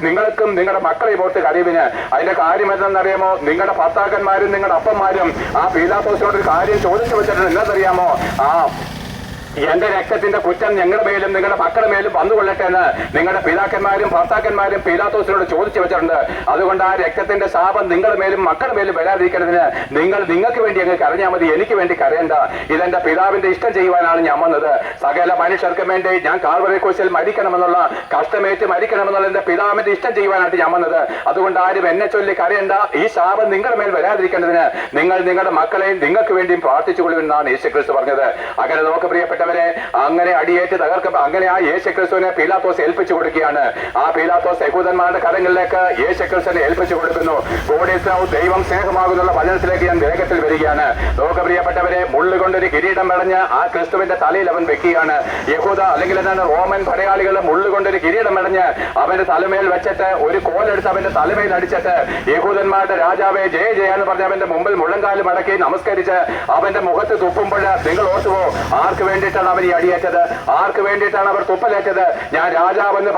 നിങ്ങൾക്കും നിങ്ങളുടെ മക്കളെ പോർത്ത് കരയുവിന്. അതിന്റെ കാര്യം എന്തെന്നറിയാമോ? നിങ്ങളുടെ ഭർത്താക്കന്മാരും നിങ്ങളുടെ അപ്പന്മാരും ആ പീലാത്തോസിനോട് ഒരു കാര്യം ചോദിച്ചു വെച്ചിട്ടുണ്ട്. എന്നറിയാമോ? എന്റെ രക്തത്തിന്റെ കുറ്റം ഞങ്ങളുടെ മേലും നിങ്ങളുടെ മക്കളുടെ മേലും വന്നുകൊള്ളട്ടെ എന്ന് നിങ്ങളുടെ പിതാക്കന്മാരും ഭർത്താക്കന്മാരും പീലാത്തോസിനോട് ചോദിച്ചു വെച്ചിട്ടുണ്ട്. അതുകൊണ്ട് ആ രക്തത്തിന്റെ ശാപം നിങ്ങളുടെ മേലും മക്കളുടെ മേലും വരാതിരിക്കുന്നതിന് നിങ്ങൾക്ക് വേണ്ടി അങ്ങ് കരഞ്ഞാൽ മതി, എനിക്ക് വേണ്ടി കരയണ്ട. ഇതെന്റെ പിതാവിന്റെ ഇഷ്ടം ചെയ്യുവാനാണ് ഞാൻ വന്നത്. സകല മനുഷ്യർക്കും വേണ്ടി ഞാൻ കാൽവറി ക്രൂശിൽ മരിക്കണമെന്നുള്ള, കഷ്ടമേറ്റ് മരിക്കണമെന്നുള്ള എന്റെ പിതാവിന്റെ ഇഷ്ടം ചെയ്യുവാനായിട്ട് ഞാൻ വന്നത്. അതുകൊണ്ട് ആരും എന്നെ ചൊല്ലി കരയണ്ട. ഈ ശാപം നിങ്ങളുടെ മേൽ വരാതിരിക്കേണ്ടതിന് നിങ്ങൾ നിങ്ങളുടെ മക്കളെയും നിങ്ങൾക്ക് വേണ്ടിയും പ്രാർത്ഥിച്ചുകൊള്ളുമെന്നാണ് യേശുക്രിസ്തു പറഞ്ഞത്. അങ്ങനെ നോക്ക് പ്രിയപ്പെട്ട, അങ്ങനെ അടിയേറ്റ് തകർക്കും. അങ്ങനെ ആ യേശുക്രിസ്തുവിനെ പീലാത്തോസ് ഏൽപ്പിച്ചു കൊടുക്കുകയാണ്. ആ പീലാത്തോസ് യഹൂദന്മാരുടെ കരങ്ങളിലേക്ക് യേശുക്രിസ്തുവിനെ ഏൽപ്പിച്ചു കൊടുക്കുന്നു. ദൈവം സ്നേഹമാകുന്നുള്ള വചനത്തിലേക്ക് ഞാൻ വേഗത്തിൽ വരികയാണ്. നോക്ക് പ്രിയപ്പെട്ടവരെ, മുള്ളുകൊണ്ടൊരു കിരീടം മെടഞ്ഞ് ആ ക്രിസ്തുവിന്റെ തലയിൽ അവൻ വെക്കുകയാണ്. യഹൂദ അല്ലെങ്കിൽ എന്താണ് റോമൻ പടയാളികൾ മുള്ളുകൊണ്ടൊരു കിരീടം മെടഞ്ഞ് അവന്റെ തലമേൽ വെച്ചിട്ട് ഒരു കോലെടുത്ത് അവന്റെ തലമേൽ അടിച്ചിട്ട് യഹൂദന്മാരുടെ രാജാവെ ജയ ജയ എന്ന് പറഞ്ഞ് അവന്റെ മുമ്പിൽ മുഴങ്കാല് മടക്കി നമസ്കരിച്ച് അവന്റെ മുഖത്ത് തുപ്പുമ്പോൾ നിങ്ങൾ ഓർത്തുവോ ആർക്ക് വേണ്ടിയിട്ടാണ് അവർ ഈ അടിയേറ്റത്? ആർക്ക് വേണ്ടിയിട്ടാണ് അവർ തുപ്പലേറ്റത്? ഞാൻ രാജാവെന്ന്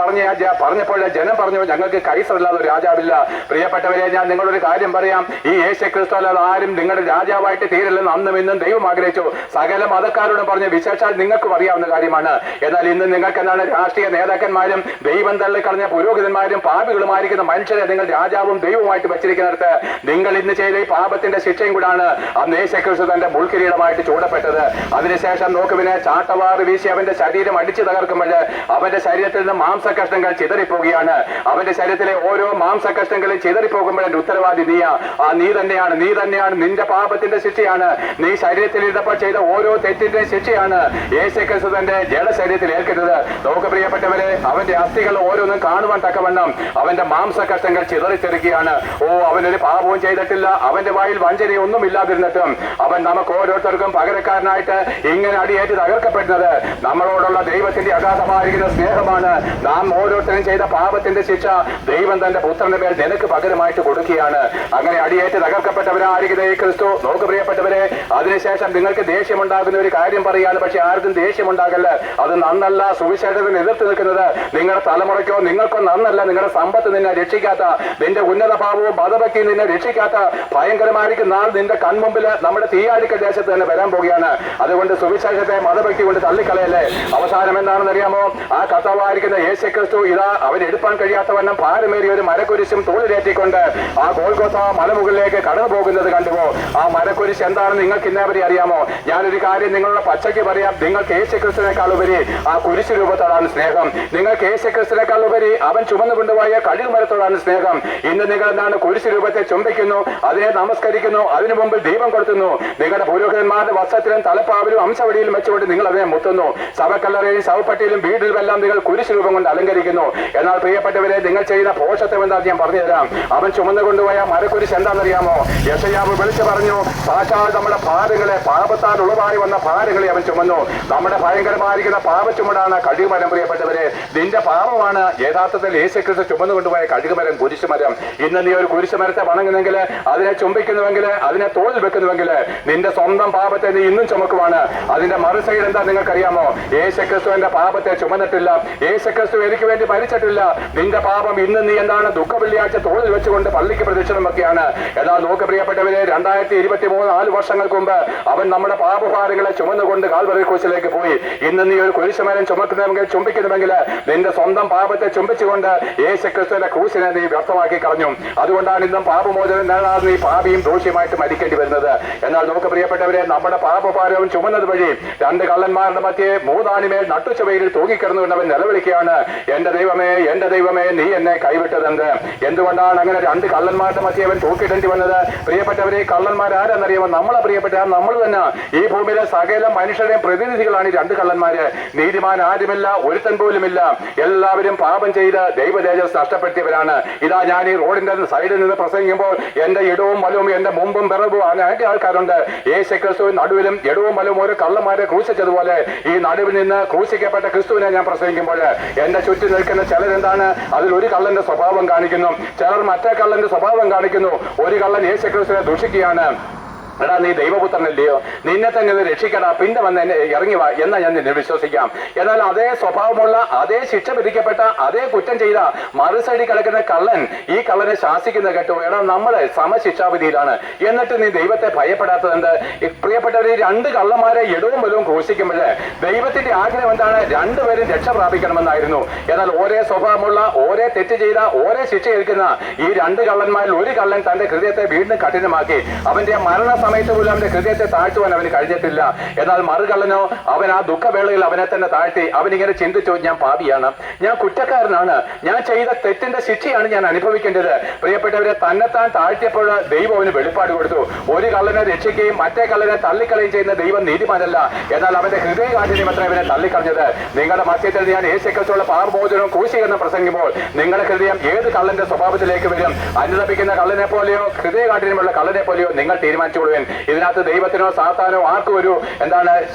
പറഞ്ഞപ്പോൾ ജനം പറഞ്ഞു, ഞങ്ങൾക്ക് കൈസറില്ലാതെ ഒരു രാജാവില്ല. പ്രിയപ്പെട്ടവരെ, ഞാൻ നിങ്ങളൊരു കാര്യം പറയാം, ഈ യേശുക്രിസ്തു അല്ലാതെ ആരും നിങ്ങളുടെ രാജാവായിട്ട് തീരില്ലെന്ന് അന്നും ഇന്നും ദൈവം ആഗ്രഹിച്ചു. സകല മതക്കാരോടും പറഞ്ഞ വിശേഷാൽ നിങ്ങൾക്കും അറിയാവുന്ന കാര്യമാണ്. എന്നാൽ ഇന്ന് നിങ്ങൾക്ക് എന്താണ്? രാഷ്ട്രീയ നേതാക്കന്മാരും ദൈവം തള്ളിക്കളഞ്ഞ പുരോഹിതന്മാരും പാപികളുമായിരിക്കുന്ന മനുഷ്യരെ നിങ്ങൾ രാജാവും ദൈവവുമായിട്ട് വെച്ചിരിക്കുന്നിടത്ത് നിങ്ങൾ ഇന്ന് ചെയ്ത ഈ പാപത്തിന്റെ ശിക്ഷയും കൂടാണ് അന്ന് യേശുക്രിസ്തു തന്റെ മുൾക്കിരീടമായിട്ട് ചൂടപ്പെട്ടത്. അതിനുശേഷം നോക്കുവിന് ചാട്ടവാറ് വീശി അവന്റെ ശരീരം അടിച്ചു തകർക്കുമ്പോൾ അവന്റെ ശരീരത്തിൽ നിന്ന് മാംസകഷ്ണങ്ങൾ ചിതറിപ്പോവുകയാണ്. അവന്റെ ശരീരത്തിലെ ഓരോ മാംസകഷ്ണങ്ങളും ചിതറിപ്പോകുമ്പോഴെന്റെ ഉത്തരവാദി നീയാ. നീ തന്നെയാണ്. നിന്റെ പാപത്തിന്റെ ശിക്ഷയാണ്. നീ ശരീരത്തിൽ ഇരുന്നപ്പോൾ ചെയ്ത ഓരോ തെറ്റിന്റെ ശിക്ഷയാണ് യേശുക്രിസ്തു തന്റെ ജഡശരീരത്തിൽ ഏൽക്കുന്നത്. നോക്ക് പ്രിയപ്പെട്ടവരെ, അവന്റെ അസ്ഥികൾ ഓരോന്നും കാണുവാൻ തക്കവണ്ണം അവന്റെ മാംസകഷ്ണങ്ങൾ ചിതറിത്തെറിക്കുകയാണ്. അവനൊരു പാപവും ചെയ്തിട്ടില്ല, അവന്റെ വായിൽ വഞ്ചനയൊന്നും ഇല്ലാതിരുന്നിട്ടും അവൻ നമുക്ക് ഓരോരുത്തർക്കും പകരക്കാരനായിട്ട് ഇങ്ങനെ അടിയേറ്റ് തകർക്കപ്പെടുന്നത് നമ്മളോടുള്ള ദൈവത്തിന്റെ അഗാധമായിരിക്കുന്ന സ്നേഹമാണ്. നാം ഓരോരുത്തരും ചെയ്ത പാപത്തിന്റെ ശിക്ഷ ദൈവം തന്റെ പുത്രന്റെ മേൽ നിനക്ക് പകരമായിട്ട് കൊടുക്കുകയാണ്. അങ്ങനെ അടിയേറ്റ് തകർക്കപ്പെട്ടവരായിരിക്കുന്ന ഈ ക്രിസ്തു. നോക്ക് പ്രിയപ്പെട്ടവരെ, അതിനുശേഷം നിങ്ങൾക്ക് ദേഷ്യമുണ്ടാകുന്ന ഒരു കാര്യം പറയുകയാണ്. പക്ഷെ ആർക്കും ദേഷ്യമുണ്ടാകല്ല, അത് നന്നല്ല. സുവിശേഷത്തിന് എതിർത്ത് നിൽക്കുന്നത് നിങ്ങളുടെ തലമുറയ്ക്കോ നിങ്ങൾക്കോ നന്നല്ല. നിങ്ങളുടെ സമ്പത്ത് നിന്നെ രക്ഷിക്കാത്ത, നിന്റെ ഉന്നത ഭാവവും പദവയ്ക്ക് നിന്നെ രക്ഷിക്കാത്ത ഭയങ്കരമായിരിക്കും നാൾ നിന്റെ കൺമുമ്പിൽ നമ്മുടെ തീയാടിക്ക ദേശത്ത് തന്നെ വരാൻ പോവുകയാണ്. അതുകൊണ്ട് സുവിശേഷത്തെ മതഭക്തി കൊണ്ട് തള്ളിക്കളയല്ലേ. അവസാനം എന്താണെന്ന് അറിയാമോ? ആ കർത്താവായിരിക്കുന്ന യേശുക്രിസ്തു ഇതാ അവൻ എടുപ്പാൻ കഴിയാത്തവണ്ണം ഭാരമേറിയ ഒരു മരക്കുരിശും തോളിലേറ്റിക്കൊണ്ട് ആ ഗോൽഗോഥ മലമുകളിലേക്ക് കടന്നു പോകുന്നത് കണ്ടുവോ? ആ മരക്കുരിശ് എന്താണെന്ന് നിങ്ങൾക്ക് ഇന്നേവരെ അറിയാമോ? ഞാനൊരു കാര്യം നിങ്ങളുടെ പച്ചയ്ക്ക് പറയാം. നിങ്ങൾക്ക് യേശുക്രിസ്തുവിനേക്കാൾ ഉപരി ആ കുരിശു രൂപത്തോടാണ് സ്നേഹം. നിങ്ങൾക്ക് യേശുക്രിസ്തുവിനേക്കാൾ ഉപരി അവൻ ചുമന്നു കൊണ്ടുപോയ കഴുകുമരത്തോടാണ് സ്നേഹം. ഇന്ന് നിങ്ങൾ എന്താണ്? കുരിശു രൂപത്തെ ചുംബിക്കുന്നു, അതിനെ നമസ്കരിക്കുന്നു, അതിനു മുമ്പിൽ ദീപം കൊടുത്തുന്നു. നിങ്ങളുടെ പുരോഹിതന്മാരുടെ വസ്ത്രത്തിലും തലപ്പാവിലും അംശവടിയിലും വെച്ചുകൊണ്ട് നിങ്ങൾ അതിനെ മുത്തുന്നു. ശവക്കല്ലറയിലും ശവപ്പട്ടിയിലും വീടിലുമെല്ലാം നിങ്ങൾ കുരിശ് രൂപം കൊണ്ട് അലങ്കരിക്കുന്നു. എന്നാൽ പ്രിയപ്പെട്ടവരെ, നിങ്ങൾ ചെയ്യുന്ന പോഷത്വം എന്താണെന്ന് ഞാൻ പറഞ്ഞുതരാം. അവൻ ചുമന്നു കൊണ്ടുപോയ മരക്കുരിശ് എന്താണെന്നറിയാമോ? യെശയ്യാവ് വിളിച്ചു പറഞ്ഞു, സാക്ഷാൽ നമ്മുടെ ഭാരങ്ങളെ, പാപത്താൽ ഉളവായി വന്ന ഭാരങ്ങളെ അവൻ ചുമന്നു. നമ്മുടെ ഭയങ്കരമായിരിക്കുന്ന പാപച്ചുമടാണ് കഴുകുമരം. പ്രിയപ്പെട്ടവരെ, നിന്റെ പാപമാണ് യഥാർത്ഥത്തിൽ യേശുക്രിസ്തു ചുമന്നു കൊണ്ടുപോയ കഴുകുമരം, കുരിശുമരം. ഇന്ന് നീ ഒരു കുരിശുമരത്തെ വണങ്ങുന്നെങ്കിൽ, അതിനെ ചുംബിക്കുന്നുവെങ്കിൽ, അതിനെ തോളിൽ വെക്കുന്നുവെങ്കിൽ, നിന്റെ സ്വന്തം പാപത്തെ നീ ഇന്നും ചുമക്കുവാണ്. അതിന്റെ മറുസൈഡ് എന്താ നിങ്ങൾക്കറിയാമോ? യേശുക്രിസ്തു എന്റെ പാപത്തെ ചുമന്നിട്ടില്ല. യേശുക്രിസ്തു എനിക്ക് വേണ്ടി മരിച്ചിട്ടില്ല. നിന്റെ പാപം ഇന്ന് നീ എന്താണ് ദുഃഖ വെള്ളിയാഴ്ച തോളിൽ വെച്ചുകൊണ്ട് പള്ളിക്ക് പ്രദക്ഷിണം വെക്കുകയാണ്. എന്നാൽ നോക്ക് പ്രിയപ്പെട്ടവരെ, 2023 4 വർഷങ്ങൾക്ക് മുമ്പ് അവൻ നമ്മുടെ പാപഭാരങ്ങളെ ചുമന്നുകൊണ്ട് കാൽവറി ക്രൂശിലേക്ക് പോയി. ഇന്ന് നീ ഒരു കുരിശുമരം ചുമക്കുന്നുവെങ്കിൽ, ചുംബിക്കുന്നുവെങ്കിൽ, നിന്റെ സ്വന്തം പാപത്തെ ചുംബിച്ചുകൊണ്ട് യേശുക്രിസ്തുവിന്റെ ക്രൂശിനെ നീ വ്യർത്ഥമാക്കി കളഞ്ഞു. അതുകൊണ്ടാണ് ഇന്നും പാപമോചനം നേടാതെ നീ പാപിയും ദോഷിയുമായിട്ട് മരിക്കേണ്ടി വരുന്നത്. എന്നാൽ നോക്ക് പ്രിയപ്പെട്ടവരെ, നമ്മുടെ പാപഭാരവും ചുമന്നത് വഴി 2 കള്ളന്മാരുടെ മധ്യേ മൂതാനിമേൽ നട്ടുച്ചവയിൽ തൂങ്ങിക്കിടന്നുകൊണ്ട് അവൻ നിലവിളിക്കുകയാണ്, എന്റെ ദൈവമേ, എന്റെ ദൈവമേ, നീ എന്നെ കൈവിട്ടതെന്ത്? എന്തുകൊണ്ടാണ് അങ്ങനെ 2 കള്ളന്മാരുടെ മധ്യേ അവൻ തൂക്കിടേണ്ടി വന്നത്? പ്രിയപ്പെട്ടവരെ, കള്ളന്മാർ ആരെന്നറിയുമോ? നമ്മളെ പ്രിയപ്പെട്ട നമ്മൾ തന്നെ. ഈ ഭൂമിയിലെ സകല മനുഷ്യരുടെയും പ്രതിനിധികളാണ് ഈ 2 കള്ളന്മാര്. നീതിമാൻ ആരുമില്ല, ഒരുത്തൻ പോലുമില്ല. എല്ലാവരും പാപം ചെയ്ത് ദൈവതേജസ് നഷ്ടപ്പെടുത്തിയവരാണ്. ഇതാ ഞാൻ ഈ റോഡിന്റെ സൈഡിൽ നിന്ന് പ്രസംഗിക്കുമ്പോൾ എന്റെ ഇടവും വലവും, എന്റെ മുമ്പും പിറകും അനേക ആൾക്കാരുണ്ട്. യേശുക്രിസ്തു നടുവിലും ഇടവും വലവും ഓരോ കള്ളന്മാരെ ക്രൂശിച്ചതുപോലെ ഈ നടുവിൽ നിന്ന് ക്രൂശിക്കപ്പെട്ട ക്രിസ്തുവിനെ ഞാൻ പ്രസംഗിക്കുമ്പോൾ എന്റെ ചുറ്റും നിൽക്കുന്ന ചിലരെന്താണ്? അതിൽ ഒരു കള്ളന്റെ സ്വഭാവം കാണിക്കുന്നു, ചിലർ മറ്റേ കള്ളന്റെ സ്വഭാവം കാണിക്കുന്നു. ഒരു കള്ളൻ യേശുക്രിസ്തുവിനെ ദൂഷിക്കുകയാണ്. എടാ, നീ ദൈവപുത്രനല്ലയോ, നിന്നെ തന്നെ രക്ഷിക്കടാ, പിന്നെ വന്ന് എന്നെ ഇറങ്ങി വാ എന്നാ ഞാൻ നിന്നെ വിശ്വസിക്കാം. എന്നാൽ അതേ സ്വഭാവമുള്ള, അതേ ശിക്ഷ വിധിക്കപ്പെട്ട, അതേ കുറ്റം ചെയ്ത മറുസൈഡിൽ കിടക്കുന്ന കള്ളൻ ഈ കള്ളനെ ശാസിക്കുന്ന കേട്ടോ, എടാ നമ്മള് സമശിക്ഷാവിധിയിലാണ്, എന്നിട്ട് നീ ദൈവത്തെ ഭയപ്പെടാത്തതുണ്ട്. പ്രിയപ്പെട്ടവർ, ഈ 2 കള്ളന്മാരെ ഇടവും വലവും ക്രൂശിക്കുമ്പോൾ ദൈവത്തിന്റെ ആഗ്രഹം എന്താണ്? 2 പേരും രക്ഷ പ്രാപിക്കണമെന്നായിരുന്നു. എന്നാൽ ഒരേ സ്വഭാവമുള്ള, ഒരേ തെറ്റ് ചെയ്ത, ഒരേ ശിക്ഷ ഏൽക്കുന്ന ഈ 2 കള്ളന്മാരിൽ ഒരു കള്ളൻ തന്റെ ഹൃദയത്തെ വീണ്ടും കഠിനമാക്കി. അവന്റെ മരണ സമയത്ത് പോലും അവന്റെ ഹൃദയത്തെ താഴ്ത്തുവാൻ അവന് കഴിഞ്ഞിട്ടില്ല. എന്നാൽ മറുകള്ളനോ, അവൻ ആ ദുഃഖവേളയിൽ അവനെ തന്നെ താഴ്ത്തി. അവനിങ്ങനെ ചിന്തിച്ചു, ഞാൻ പാപിയാണ്, ഞാൻ കുറ്റക്കാരനാണ്, ഞാൻ ചെയ്ത തെറ്റിന്റെ ശിക്ഷയാണ് ഞാൻ അനുഭവിക്കേണ്ടത്. പ്രിയപ്പെട്ടവരെ, തന്നെത്താൻ താഴ്ത്തിയപ്പോൾ ദൈവം അവന് വെളിപ്പാട് കൊടുത്തു. ഒരു കള്ളനെ രക്ഷിക്കുകയും മറ്റേ കള്ളനെ തള്ളിക്കളയും ചെയ്യുന്ന ദൈവം നീതിമാനല്ല. എന്നാൽ അവന്റെ ഹൃദയകാഠിന്യം അത്ര അവനെ തള്ളിക്കളഞ്ഞത്. നിങ്ങളുടെ മധ്യത്തിൽ ഞാൻ യേശുക്രിസ്തുവിന്റെ പാപമോചനവും ക്രൂശീകരണം പ്രസംഗിക്കുമ്പോൾ നിങ്ങളുടെ ഹൃദയം ഏത് കള്ളന്റെ സ്വഭാവത്തിലേക്ക് വരും? അനുതപിക്കുന്ന കള്ളനെ പോലെയോ ഹൃദയകാഠിന്യമുള്ള കള്ളനെ പോലെയോ നിങ്ങൾ തീരുമാനിച്ചുകൊള്ളുക. ഇതിനകത്ത് ദൈവത്തിനോ സാത്താനോ ആർക്കും ഒരു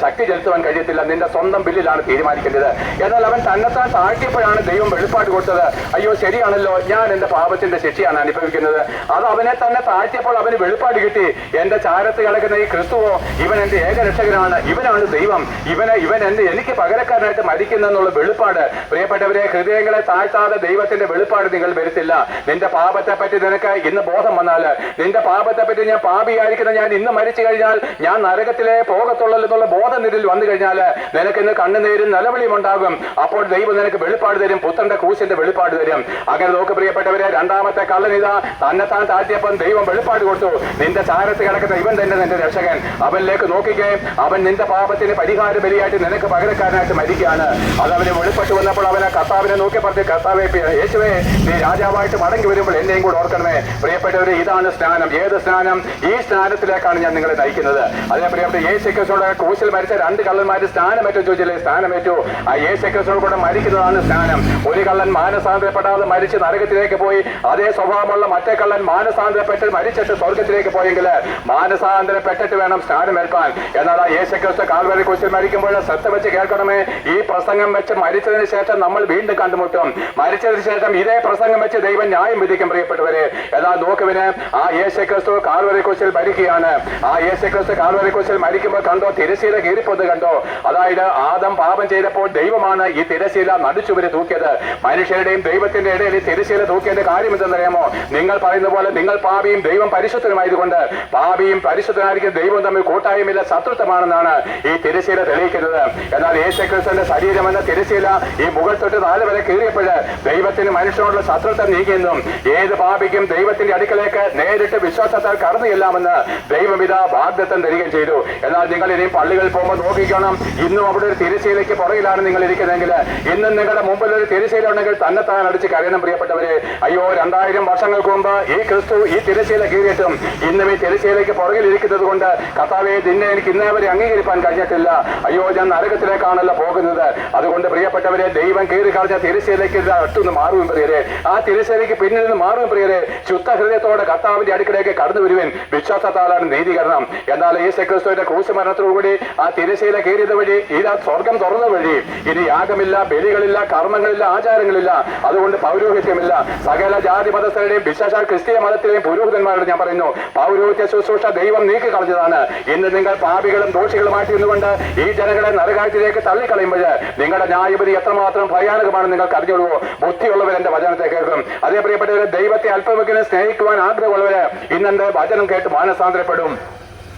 ശക്തി ചെലുത്തുവാൻ കഴിയത്തില്ല. നിന്റെ സ്വന്തം ബില്ലിലാണ് തീരുമാനിക്കേണ്ടത്. എന്നാൽ അവൻ തന്നെത്താൻ താഴ്ത്തിയപ്പോഴാണ് ദൈവം വെളിപ്പാട് കൊടുത്തത്. അയ്യോ ശരിയാണല്ലോ, ഞാൻ എന്റെ പാപത്തിന്റെ ശിക്ഷയാണ് അനുഭവിക്കുന്നത്. അത് അവനെ തന്നെ താഴ്ത്തിയപ്പോൾ അവന് വെളിപ്പാട് കിട്ടി. എന്റെ ചാരത്ത് കിടക്കുന്ന ഈ ക്രിസ്തുവോ, ഇവൻ എന്റെ ഏകരക്ഷകനാണ്, ഇവനാണ് ദൈവം, ഇവൻ എനിക്ക് പകരക്കാരനായിട്ട് മരിക്കുന്നെന്നുള്ള വെളിപ്പാട്. പ്രിയപ്പെട്ടവരെ, ഹൃദയങ്ങളെ താഴ്ത്താതെ ദൈവത്തിന്റെ വെളിപ്പാട് നിങ്ങൾ വരുത്തില്ല. നിന്റെ പാപത്തെ പറ്റി നിനക്ക് ഇന്ന് ബോധം വന്നാൽ, നിന്റെ പാപത്തെ പറ്റി ഞാൻ പാപിയായിരിക്കുന്ന ഞാൻ ഇന്ന് മരിച്ചു കഴിഞ്ഞാൽ ഞാൻ നരകത്തിലെ പോകത്തുള്ളൂ എന്നുള്ള ബോധം നിന്നിൽ വന്നു കഴിഞ്ഞാൽ നിനക്ക് ഇന്ന് കണ്ണുനീരും നിലവിളിയും ഉണ്ടാകും. അപ്പോൾ ദൈവം നിനക്ക് വെളിപ്പാട് തരും, പുത്രന്റെ ക്രൂശിന്റെ വെളിപ്പാട് തരും. അങ്ങനെ നോക്ക് പ്രിയപ്പെട്ടവരെ, 2ാമത്തെ കള്ളനിതാ തന്നെത്താൻ താഴ്ത്തിയപ്പോൾ ദൈവം വെളിപ്പാട് കൊടുത്തു. നിന്റെ ചാരത്ത് കിടക്കുന്ന ഇവൻ തന്നെ നിന്റെ രക്ഷകൻ. അവനിലേക്ക് നോക്കിക്കേ, അവൻ നിന്റെ പാപത്തിന് പരിഹാര ബലിയായിട്ട് നിനക്ക് പകരക്കാരനായിട്ട് മരിക്കുകയാണ്. അത് അവന് വെളിപ്പെട്ട് വന്നപ്പോൾ അവനെ കർത്താവിനെ നോക്കി പറഞ്ഞു, കർത്താവേ, യേശുവേ, നീ രാജാവായിട്ട് മടങ്ങി വരുമ്പോൾ എന്നെയും കൂടെ ഓർക്കണമേ. പ്രിയപ്പെട്ടവരെ, ഇതാണ് സ്നാനം. ഏത് സ്നാനം? ഈ സ്നാനത്തിലേക്കാണ് ഞാൻ നിങ്ങളെ നയിക്കുന്നത്. അതിനെ പ്രിയപ്പെട്ട യേശുക്രിസ്തുവിന്റെ ക്രൂശിൽ മരിച്ച 2 കള്ളന്മാര് സ്ഥാനമേറ്റു ചോദിച്ചില്ലേ? സ്ഥാനമേറ്റു. ആ യേശുക്രിസ്തുവിനോട് കൂടെ മരിക്കുന്നതാണ് സ്നാനം. ഒരു കള്ളൻ മാനസാന്തരപ്പെടാതെ മരിച്ച് നരകത്തിലേക്ക് പോയി, അതേ സ്വഭാവമുള്ള മറ്റേ കള്ളൻ മാനസാന്തരപ്പെട്ട് മരിച്ചിട്ട് സ്വർഗത്തിലേക്ക് പോയെങ്കിൽ മാനസാന്തരപ്പെട്ടിട്ട് വേണം സ്നാനമേൽപ്പാൻ. എന്നാൽ ആ യേശുക്രിസ്തു കാൽവരി ക്രൂശിൽ മരിക്കുമ്പോൾ ശ്രദ്ധ വെച്ച് കേൾക്കണമേ, ഈ പ്രസംഗം വെച്ച് മരിച്ചതിന് ശേഷം നമ്മൾ വീണ്ടും കണ്ടുമുട്ടും. മരിച്ചതിന് ശേഷം ഇതേ പ്രസംഗം വെച്ച് ദൈവം ന്യായം വിധിക്കും. പ്രിയപ്പെട്ടവരെ, എന്നാൽ നോക്കുവിന് ആ യേശുക്രിസ്തു കാൽവരി ക്രൂശിൽ മരിക്കുകയാണ്. ആ യേശുക്രിസ്തു കാൽവരി ക്രൂശിൽ മരിക്കുമ്പോൾ കണ്ടോ, തിരശ്ശീല കീറിപ്പോത് കണ്ടോ? അതായത് ആദം പാപം ചെയ്തപ്പോൾ ദൈവമാണ് ഈ തിരശ്ശീല നടുച്ചുവരെ തൂക്കിയത്. മനുഷ്യരുടെയും ദൈവത്തിന്റെ ഇടയിൽ ഈ തിരശ്ശീല തൂക്കിയതിന്റെ കാര്യം എന്തെന്നറിയാമോ? നിങ്ങൾ പറയുന്ന പോലെ നിങ്ങൾ പാപിയും ദൈവം പരിശുദ്ധനുമായതുകൊണ്ട് പാപിയും പരിശുദ്ധനായിരിക്കും ദൈവം തമ്മിൽ കൂട്ടായ്മയില്ല, ശത്രുത്വമാണെന്നാണ് ഈ തിരശ്ശീല തെളിയിക്കുന്നത്. എന്നാൽ യേശുക്രിസ്തുവിന്റെ ശരീരം എന്ന തിരശ്ശീല ഈ മുകൾ തൊട്ട് 4 വരെ കീറിയപ്പോൾ ദൈവത്തിന് മനുഷ്യനോടുള്ള ശത്രുത്വം നീങ്ങിയെന്നും ഏത് പാപിക്കും ദൈവത്തിന്റെ അടുക്കലേക്ക് നേരിട്ട് വിശ്വാസത്താൽ കടന്നു ചെല്ലാമെന്ന് ദൈവം ഇതാ വാഗ്ദത്തം തരികയും ചെയ്തു. എന്നാൽ നിങ്ങൾ ഇനിയും പള്ളികളിൽ പോകുമ്പോൾ നോക്കിക്കണം, ഇന്നും അവിടെ ഒരു തിരശ്ശീലയ്ക്ക് പുറകിലാണ് നിങ്ങൾ ഇരിക്കുന്നതെങ്കിൽ, ഇന്നും നിങ്ങളുടെ മുമ്പിൽ ഒരു തിരശ്ശീല ഉണ്ടെങ്കിൽ തന്നെത്താൻ അടിച്ച് കരയണം പ്രിയപ്പെട്ടവരെ. അയ്യോ, 2000 വർഷങ്ങൾക്ക് മുമ്പ് ഈ ക്രിസ്തു ഈ തിരശ്ശീല കീറിയിട്ടും ഇന്നും ഈ തിരശ്ശീലയ്ക്ക് പുറകിൽ ഇരിക്കുന്നത് കൊണ്ട് കർത്താവേ, നിന്നെ എനിക്ക് ഇന്നേ വരെ അംഗീകരിക്കാൻ കഴിഞ്ഞിട്ടില്ല. അയ്യോ, ഞാൻ നരകത്തിലേക്കാണല്ലോ പോകുന്നത്. അതുകൊണ്ട് പ്രിയപ്പെട്ടവരെ, ദൈവം കീറി കളഞ്ഞ തിരശ്ശീലയ്ക്ക് അടുത്തുനിന്ന് മാറും പ്രിയരെ. ആ തിരശ്ശീലയ്ക്ക് പിന്നിൽ നിന്ന് മാറും പ്രിയരെ. ശുദ്ധ ഹൃദയത്തോടെ കർത്താവിന്റെ അടുക്കിലേക്ക് കടന്നു വരുവിൻ. വിശ്വാസത്താലാണ് നീതീകരണം. എന്നാൽ യേശു ക്രിസ്തുവിന്റെ ക്രൂശ് മരണത്തോടുകൂടി ആ തിരശ്ശീല കീറിയത് വഴി ഇതാ സ്വർഗം തുറന്ന വഴി ഇനി യാഗമില്ല, ബലികളില്ല, കർമ്മങ്ങളില്ല, ആചാരങ്ങളില്ല. അതുകൊണ്ട് പൗരോഹിത്യമില്ല. സകല ജാതി മതസ്ഥരുടെയും വിശേഷാൽ ക്രിസ്തീയ മതത്തിലെയും പുരോഹിതന്മാരോട് ഞാൻ പറയുന്നു, പൗരോഹിത്യ ശുശ്രൂഷ ദൈവം നീക്കി കളഞ്ഞതാണ്. ഇന്ന് നിങ്ങൾ പാപികളും ദോഷികളുമായിട്ട് ഇരുന്നുകൊണ്ട് ഈ ജനങ്ങളെ നരകാഴ്ചയിലേക്ക് തള്ളിക്കളയുമ്പോൾ നിങ്ങളുടെ ന്യായവിധി എത്രമാത്രം ഭയാനകമാണെന്ന് നിങ്ങൾക്ക് അറിഞ്ഞുള്ളൂ. ബുദ്ധിയുള്ളവർ എന്റെ വചനത്തെ കേൾക്കും. അതേ പ്രിയപ്പെട്ടവരെ, ദൈവത്തെ അല്പമെങ്കിലും സ്നേഹിക്കുവാൻ ആഗ്രഹമുള്ളവര് ഇന്നെന്റെ വചനം കേട്ട് മാനസാന്തരപ്പെടും.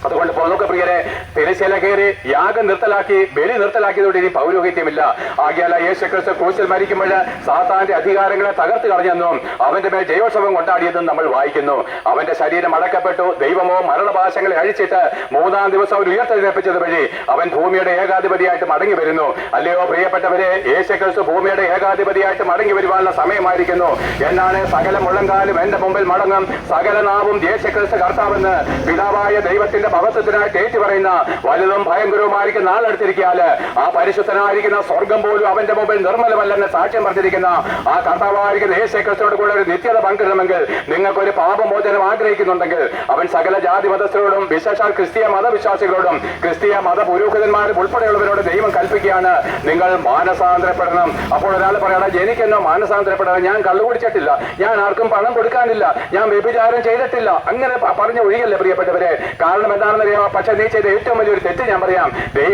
അതുകൊണ്ട് നോക്ക പ്രിയരെ, തിരശ്ശീല കയറി യാഗം നിർത്തലാക്കി, ബലി നിർത്തലാക്കിയതോടെ ഇനി പൗരോഹിത്യമില്ല. ആകിയാല യേശു ക്രിസ്തു ക്രൂശിൽ മരിക്കുമ്പോൾ സാത്താന്റെ അധികാരങ്ങളെ തകർത്ത് കളഞ്ഞെന്നും അവന്റെ മേൽ ജയോത്സവം കൊണ്ടാടിയതെന്നും നമ്മൾ വായിക്കുന്നു. അവന്റെ ശരീരം അടക്കപ്പെട്ടു, ദൈവമോ മരണഭാഷങ്ങളെ അഴിച്ചിട്ട് 3-ാം ദിവസം അവർ ഉയർത്തെഴുന്നേൽപ്പിച്ചത് വഴി അവൻ ഭൂമിയുടെ ഏകാധിപതിയായിട്ട് മടങ്ങി വരുന്നു. അല്ലയോ പ്രിയപ്പെട്ടവരെ, യേശു ക്രിസ്തു ഭൂമിയുടെ ഏകാധിപതിയായിട്ട് മടങ്ങി വരുവാനുള്ള സമയമായിരിക്കുന്നു. എന്നാണ് സകല മുഴങ്കാലും എന്റെ മുമ്പിൽ മടങ്ങും, സകല നാവും യേശു ക്രിസ്തു കർത്താവെന്ന് പിതാവായ ദൈവത്തിന്റെ മഹത്വത്തിനായിട്ട് ഏറ്റു പറയുന്ന വലുതും ഭയങ്കരവുമായിരിക്കും നാളെടുത്തിരിക്കാല് ആ പരിശുദ്ധനായിരിക്കുന്ന സ്വർഗം പോലും അവന്റെ മുമ്പിൽ നിർമ്മലമല്ലെന്ന് സാക്ഷ്യം പറഞ്ഞിരിക്കുന്ന ആ കർത്താവായിരിക്കുന്ന യേശു ക്രിസ്തുവോട് കൂടെ ഒരു നിത്യത പങ്കിടണമെങ്കിൽ, നിങ്ങൾക്കൊരു പാപമോചനം ആഗ്രഹിക്കുന്നുണ്ടെങ്കിൽ, അവൻ സകല ജാതി മതസ്ഥരോടും വിശേഷാൽ ക്രിസ്തീയ മതവിശ്വാസികളോടും ക്രിസ്തീയ മത പുരോഹിതന്മാരും ഉൾപ്പെടെയുള്ളവരോട് ദൈവം കൽപ്പിക്കുകയാണ്, നിങ്ങൾ മാനസാന്തരപ്പെടണം. അപ്പോൾ ഒരാൾ പറയണം, എനിക്കെന്നോ മാനസാന്തരപ്പെടണം, ഞാൻ കള്ളുകുടിച്ചിട്ടില്ല, ഞാൻ ആർക്കും പണം കൊടുക്കാനില്ല, ഞാൻ വ്യഭിചാരം ചെയ്തിട്ടില്ല, അങ്ങനെ പറഞ്ഞ ഒഴിയല്ലേ പ്രിയപ്പെട്ടവരെ. കാരണം എന്താണെന്നറിയാമോ? പക്ഷെ നീ ചെയ്ത ഏറ്റവും വലിയൊരു തെറ്റ് ഞാൻ പറയാം.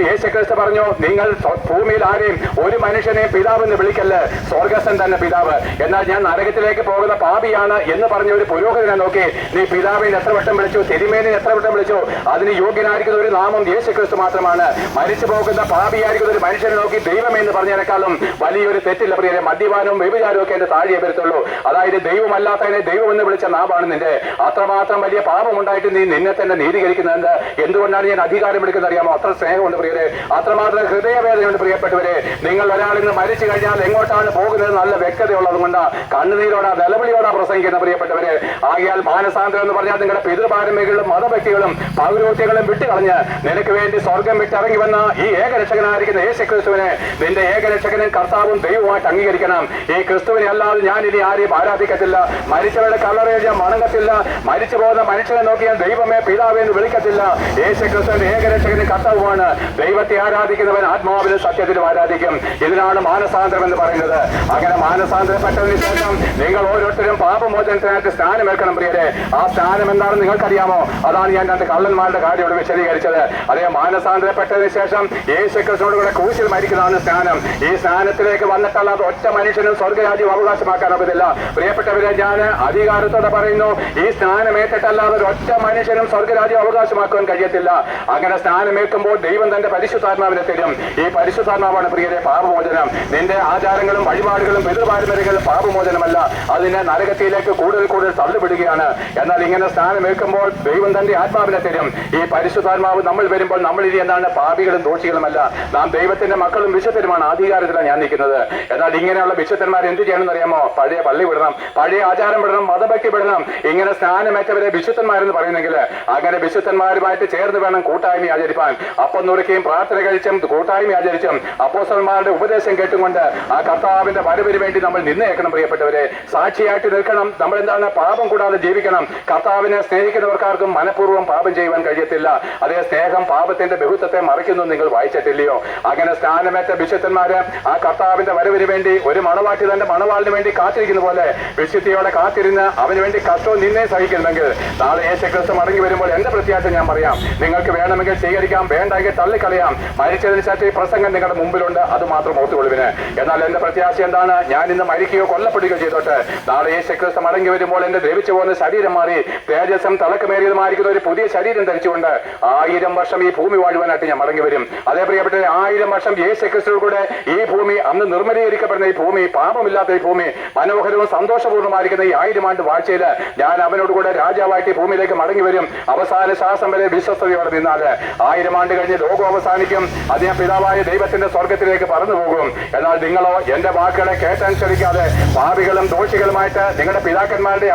യേശു ക്രിസ്തു പറഞ്ഞു, നിങ്ങൾ ഭൂമിയിൽ ആരെയും ഒരു മനുഷ്യനെ പിതാവെന്ന് വിളിക്കല്ലേ, സ്വർഗസ്ഥൻ തന്നെ പിതാവ്. എന്നാൽ ഞാൻ നരകത്തിലേക്ക് പോകുന്ന പാപിയാണ് എന്ന് പറഞ്ഞ ഒരു പുരോഹിതനെ നോക്കി നീ പിതാവിനെ എത്ര വട്ടം വിളിച്ചു, തിരുമേനിനെ എത്ര വട്ടം വിളിച്ചു? അതിന് യോഗ്യനായിരിക്കുന്ന ഒരു നാമം യേശു ക്രിസ്തു മാത്രമാണ്. മരിച്ചു പോകുന്ന പാപിയായിരിക്കുന്ന ഒരു മനുഷ്യനെ നോക്കി ദൈവമെന്ന് പറഞ്ഞതിനേക്കാളും വലിയൊരു തെറ്റില്ല പ്രിയരെ. മദ്യപാനവും വ്യഭിചാരവും ഒക്കെ എന്റെ താഴെ വരത്തുള്ളൂ. അതായത് ദൈവമല്ലാത്തതിനെ ദൈവമെന്ന് വിളിച്ച നാമാണ് നിന്റെ. അത്രമാത്രം വലിയ പാപമുണ്ടായിട്ട് നീ നിന്നെ തന്നെ നീതീകരിക്കുന്നത് എന്തുകൊണ്ടാണ് ഞാൻ അധികാരം എടുക്കുന്നത് അറിയാമോ? അത്ര സ്നേഹമുണ്ട് പ്രിയരെ, അത്രമാത്രം ഹൃദയവേദനയുണ്ട് പ്രിയപ്പെട്ടവരെ. നിങ്ങൾ ഒരാൾ ഇന്ന് മരിച്ചു കഴിഞ്ഞാൽ എങ്ങോട്ടാണ് പോകുന്നത് നല്ല വ്യക്തതയുള്ളത് കൊണ്ട് കണ്ണുനീരോടാ നിലവിളിയോടാ പ്രസംഗിക്കുന്ന പ്രിയപ്പെട്ടവരെ. ആകിയാൽ മാനസാന്തരം എന്ന് പറഞ്ഞാൽ നിങ്ങളുടെ പിതൃപാരമ്പര്യങ്ങളും മതഭക്തികളും പൗരോഹിത്യങ്ങളും വിട്ടുകളഞ്ഞ് നിനക്ക് വേണ്ടി സ്വർഗം വിട്ടിറങ്ങി വന്ന ഈ ഏകരക്ഷകനായിരിക്കുന്ന യേശു ക്രിസ്തുവിനെ നിന്റെ ഏകരക്ഷകനും കർത്താവും ദൈവമായിട്ട് അംഗീകരിക്കണം. ഈ ക്രിസ്തുവിനെ അല്ലാതെ ഞാൻ ഇനി ആരെയും ആരാധിക്കത്തില്ല, മരിച്ചവരുടെ കല്ലറയിൽ ഞാൻ മണങ്ങത്തില്ല, മരിച്ചു പോകുന്ന മനുഷ്യനെ നോക്കി ഞാൻ ദൈവമേ പിതാവേ എന്ന് വിളിക്കത്തില്ല. യേശു ക്രിസ്തുവിന്റെ ഏകരക്ഷകനും കർത്താവുമാണ്. ദൈവത്തെ ആരാധിക്കുന്നവൻ ആത്മാവിലും സത്യത്തിലും ആരാധിക്കും. ഇതിനാണ് മാനസാന്തരം എന്ന് പറയുന്നത്. അങ്ങനെ മാനസാന്തരപ്പെട്ടതിന് ശേഷം നിങ്ങൾ ഓരോരുത്തരും പാപമോചനത്തിനായിട്ട് സ്നാനമേൽക്കണം പ്രിയരെ. ആ സ്നാനം എന്താണെന്ന് നിങ്ങൾക്കറിയാമോ? അതാണ് ഞാൻ 2 കള്ളന്മാരുടെ കാര്യം ഇവിടെ വിശദീകരിച്ചത്. അതേ മാനസാന്തരപ്പെട്ടതിന് ശേഷം യേശു ക്രിസ്തുവിനോട് കൂടെ ക്രൂശിൽ മരിക്കുന്നതാണ് സ്നാനം. ഈ സ്നാനത്തിലേക്ക് വന്നിട്ടല്ലാതെ ഒറ്റ മനുഷ്യനും സ്വർഗരാജ്യം അവകാശമാക്കാൻ ഒക്കത്തില്ല പ്രിയപ്പെട്ടവരെ. ഞാൻ അധികാരത്തോടെ പറയുന്നു, ഈ സ്നാനമേറ്റിട്ടല്ലാതെ ഒറ്റ മനുഷ്യനും സ്വർഗരാജ്യം അവകാശമാക്കാൻ കഴിയത്തില്ല. അങ്ങനെ സ്നാനമേൽക്കുമ്പോൾ ദൈവം തന്റെ പരിശുദ്ധാത്മാവിനെ തരും. ഈ പരിശുദ്ധാത്മാവാണ് പ്രിയരെ പാപമോചനം. നിന്റെ ആചാരങ്ങളും വഴിപാടുകളും പിതൃപാരമ്പര്യങ്ങളും പാപമോചനമല്ല, അതിനെ നരകത്തിലേക്ക് കൂടുതൽ തള്ളിവിടുകയാണ്. എന്നാൽ ഇങ്ങനെ സ്നാനമേൽക്കുമ്പോൾ ദൈവം തന്റെ ആത്മാവിനെ തരും. ഈ പരിശുദ്ധാത്മാവ് നമ്മൾ വരുമ്പോൾ നമ്മൾ ഇനി എന്താണ്? പാപികളും ദോഷികളുമല്ല, നാം ദൈവത്തിന്റെ മക്കളും വിശുദ്ധരുമാണ്. അധികാരത്തിലാണ് ഞാൻ നിൽക്കുന്നത്. എന്നാൽ ഇങ്ങനെയുള്ള വിശുദ്ധന്മാർ എന്ത് ചെയ്യണമെന്ന് അറിയാമോ? പഴയ പള്ളി വിടണം, പഴയ ആചാരം വിടണം, മതഭക്തി വിടണം. ഇങ്ങനെ സ്നാനമേറ്റവരെ വിശുദ്ധന്മാരെന്ന് പറയുന്നെങ്കിൽ അങ്ങനെ വിശുദ്ധന്മാരുമായിട്ട് ചേർന്ന് വേണം കൂട്ടായ്മ ആചരിപ്പാൻ. അപ്പം നുറുക്കിയും പ്രാർത്ഥന കഴിച്ചും കൂട്ടായ്മ ആചരിച്ചും അപ്പോസ്തലന്മാരുടെ ഉപദേശം കേട്ടുകൊണ്ട് ആ കർത്താവിന്റെ വരവിന് വേണ്ടി നമ്മൾ നിന്നേക്കണം പ്രിയപ്പെട്ടവരെ. സാക്ഷിയായിട്ട് നിൽക്കണം. നമ്മൾ എന്താണ്? പാപം കൂടാതെ ജീവിക്കണം. കർത്താവിനെ സ്നേഹിക്കുന്നവർക്കാർക്കും മനഃപൂർവ്വം പാപം ചെയ്യുവാൻ കഴിയത്തില്ല. അതേ സ്നേഹം പാപത്തിന്റെ ബഹുത്വത്തെ മറിക്കുന്നു. നിങ്ങൾ വായിച്ചിട്ടില്ലയോ? അങ്ങനെ സ്നാനമേറ്റ വിശുദ്ധന്മാര് ആ കർത്താവിന്റെ വരവിന് വേണ്ടി ഒരു മണവാട്ടി തന്റെ മണവാളിന് വേണ്ടി കാത്തിരിക്കുന്ന പോലെ വിശുദ്ധിയോടെ കാത്തിരുന്ന് അവന് വേണ്ടി കഷ്ടവും നിന്നെ സഹിക്കുന്നെങ്കിൽ നാളെ യേശു ക്രിസ്തു മടങ്ങി വരുമ്പോൾ എന്റെ പ്രത്യാശ ഞാൻ പറയാം, നിങ്ങൾക്ക് വേണമെങ്കിൽ സ്വീകരിക്കാം, വേണ്ടെങ്കിൽ തള്ളിക്കളയാം. മരിച്ചതിന് ശേഷം ഈ പ്രസംഗം നിങ്ങളുടെ മുമ്പിലുണ്ട്, അത് മാത്രം ഓർത്തുകൊള്ളുവിന്. എന്നാൽ എന്റെ പ്രത്യാശ എന്താണ്? ഞാൻ ഇന്ന് മരിക്കുകയോ കൊല്ലപ്പെടുകയോ ചെയ്തോട്ടെ, നാളെ യേശു ക്രിസ്തു മടങ്ങി വരുമ്പോൾ എന്റെ ദ്രവിച്ചു പോകുന്ന ശരീരം മാറി തേജസ്സും തലക്കമേറിയതുമായിരിക്കുന്ന ഒരു പുതിയ ശരീരം ധരിച്ചുകൊണ്ട് 1000 വർഷം ഈ ഭൂമി വാഴുവാനായിട്ട് ഞാൻ മടങ്ങി വരും. അതേ പ്രിയപ്പെട്ട 1000 വർഷം യേശു ക്രിസ്തുവിൽ കൂടെ ഈ ഭൂമി, അന്ന് നിർമ്മലീകരിക്കപ്പെടുന്ന ഈ ഭൂമി, പാപമില്ലാത്ത ഈ ഭൂമി, മനോഹരവും സന്തോഷപൂർണ്ണമായിരിക്കുന്ന ഈ 1000 ആണ്ട് വാഴ്ചയിൽ ഞാൻ അവനോട് കൂടെ രാജാവായിട്ട് ഈ ഭൂമിയിലേക്ക് മടങ്ങി വരും. അവസാന ശ്വാസം ശ്വാസം വരെ വിശ്വസ്തയോടെ നിന്നാല് 1000 ആണ്ട് കഴിഞ്ഞ് ലോകം അവസാനിക്കും. അത് ഞാൻ പിതാവായ ദൈവത്തിന്റെ സ്വർഗത്തിലേക്ക് പറന്നു പോകും. എന്നാൽ നിങ്ങളോ എന്റെ വാക്കുകളെ കേട്ടനുസരിക്കാതെ പാപികളും ദോഷികളുമായിട്ട് നിങ്ങളുടെ പിതാക്കന്മാരുടെ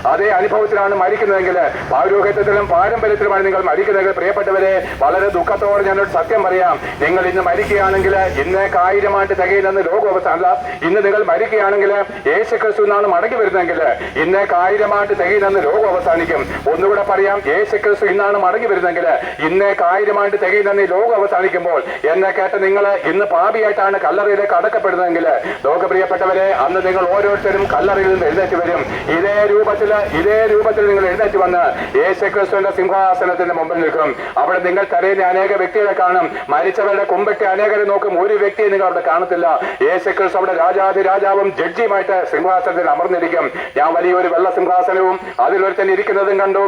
അതേ അനുഭവത്തിലാണ് മരിക്കുന്നതെങ്കിൽ, പൗരോഹിത്യത്തിലും പാരമ്പര്യത്തിലുമാണ് നിങ്ങൾ മരിക്കുന്നതെങ്കിൽ, പ്രിയപ്പെട്ടവരെ, വളരെ ദുഃഖത്തോടെ ഞാനൊരു സത്യം പറയാം. നിങ്ങൾ ഇന്ന് മരിക്കുകയാണെങ്കിൽ ഇന്നേക്ക് 1000 ആണ്ട് തികയില്ലെന്ന് ലോകം അവസാനല്ല. ഇന്ന് നിങ്ങൾ മരിക്കുകയാണെങ്കിൽ യേശുക്രിസ്തു എന്നാണ് മടങ്ങി വരുന്നതെങ്കിൽ ഇന്നേക്ക് 1000 ആണ്ട് തികയില്ലെന്ന് ലോകം അവസാനിക്കും. ഒന്നുകൂടെ പറയാം, യേശുക്രിസ്തു ഇന്നാണ് മടങ്ങി വരുന്നതെങ്കിൽ ഇന്നേക്ക് 1000 ആണ്ട് തികയില്ലെന്ന് ലോകം അവസാനിക്കുമ്പോൾ എന്നെ കേട്ട നിങ്ങൾ ഇന്ന് പാപിയായിട്ടാണ് കല്ലറയിലേക്ക് അടക്കപ്പെടുന്നതെങ്കിൽ, ലോകപ്രിയപ്പെട്ടവരെ, അന്ന് നിങ്ങൾ ഓരോരുത്തരും കല്ലറയിൽ നിന്ന് എഴുന്നേറ്റ് വരും. ഇതേ രൂപത്തിൽ നിങ്ങൾ എഴുന്നേറ്റ് വന്ന് യേശുക്രിസ്തുവിന്റെ സിംഹാസനത്തിന്റെ മുമ്പിൽ നിൽക്കും. അവിടെ നിങ്ങൾ തരയുന്ന അനേക വ്യക്തികളെ കാണും. മരിച്ചവരുടെ കുമ്പൊക്കെ അനേകരെ നോക്കും. ഒരു വ്യക്തിയെ നിങ്ങൾ അവിടെ കാണത്തില്ല. യേശുക്രിസ്തു അവിടെ രാജാവും ജഡ്ജിയുമായിട്ട് സിംഹാസനത്തിൽ അമർന്നിരിക്കും. ഞാൻ വലിയൊരു വെള്ള സിംഹാസനവും അതിലൊരുത്തൻ ഇരിക്കുന്നതും കണ്ടു.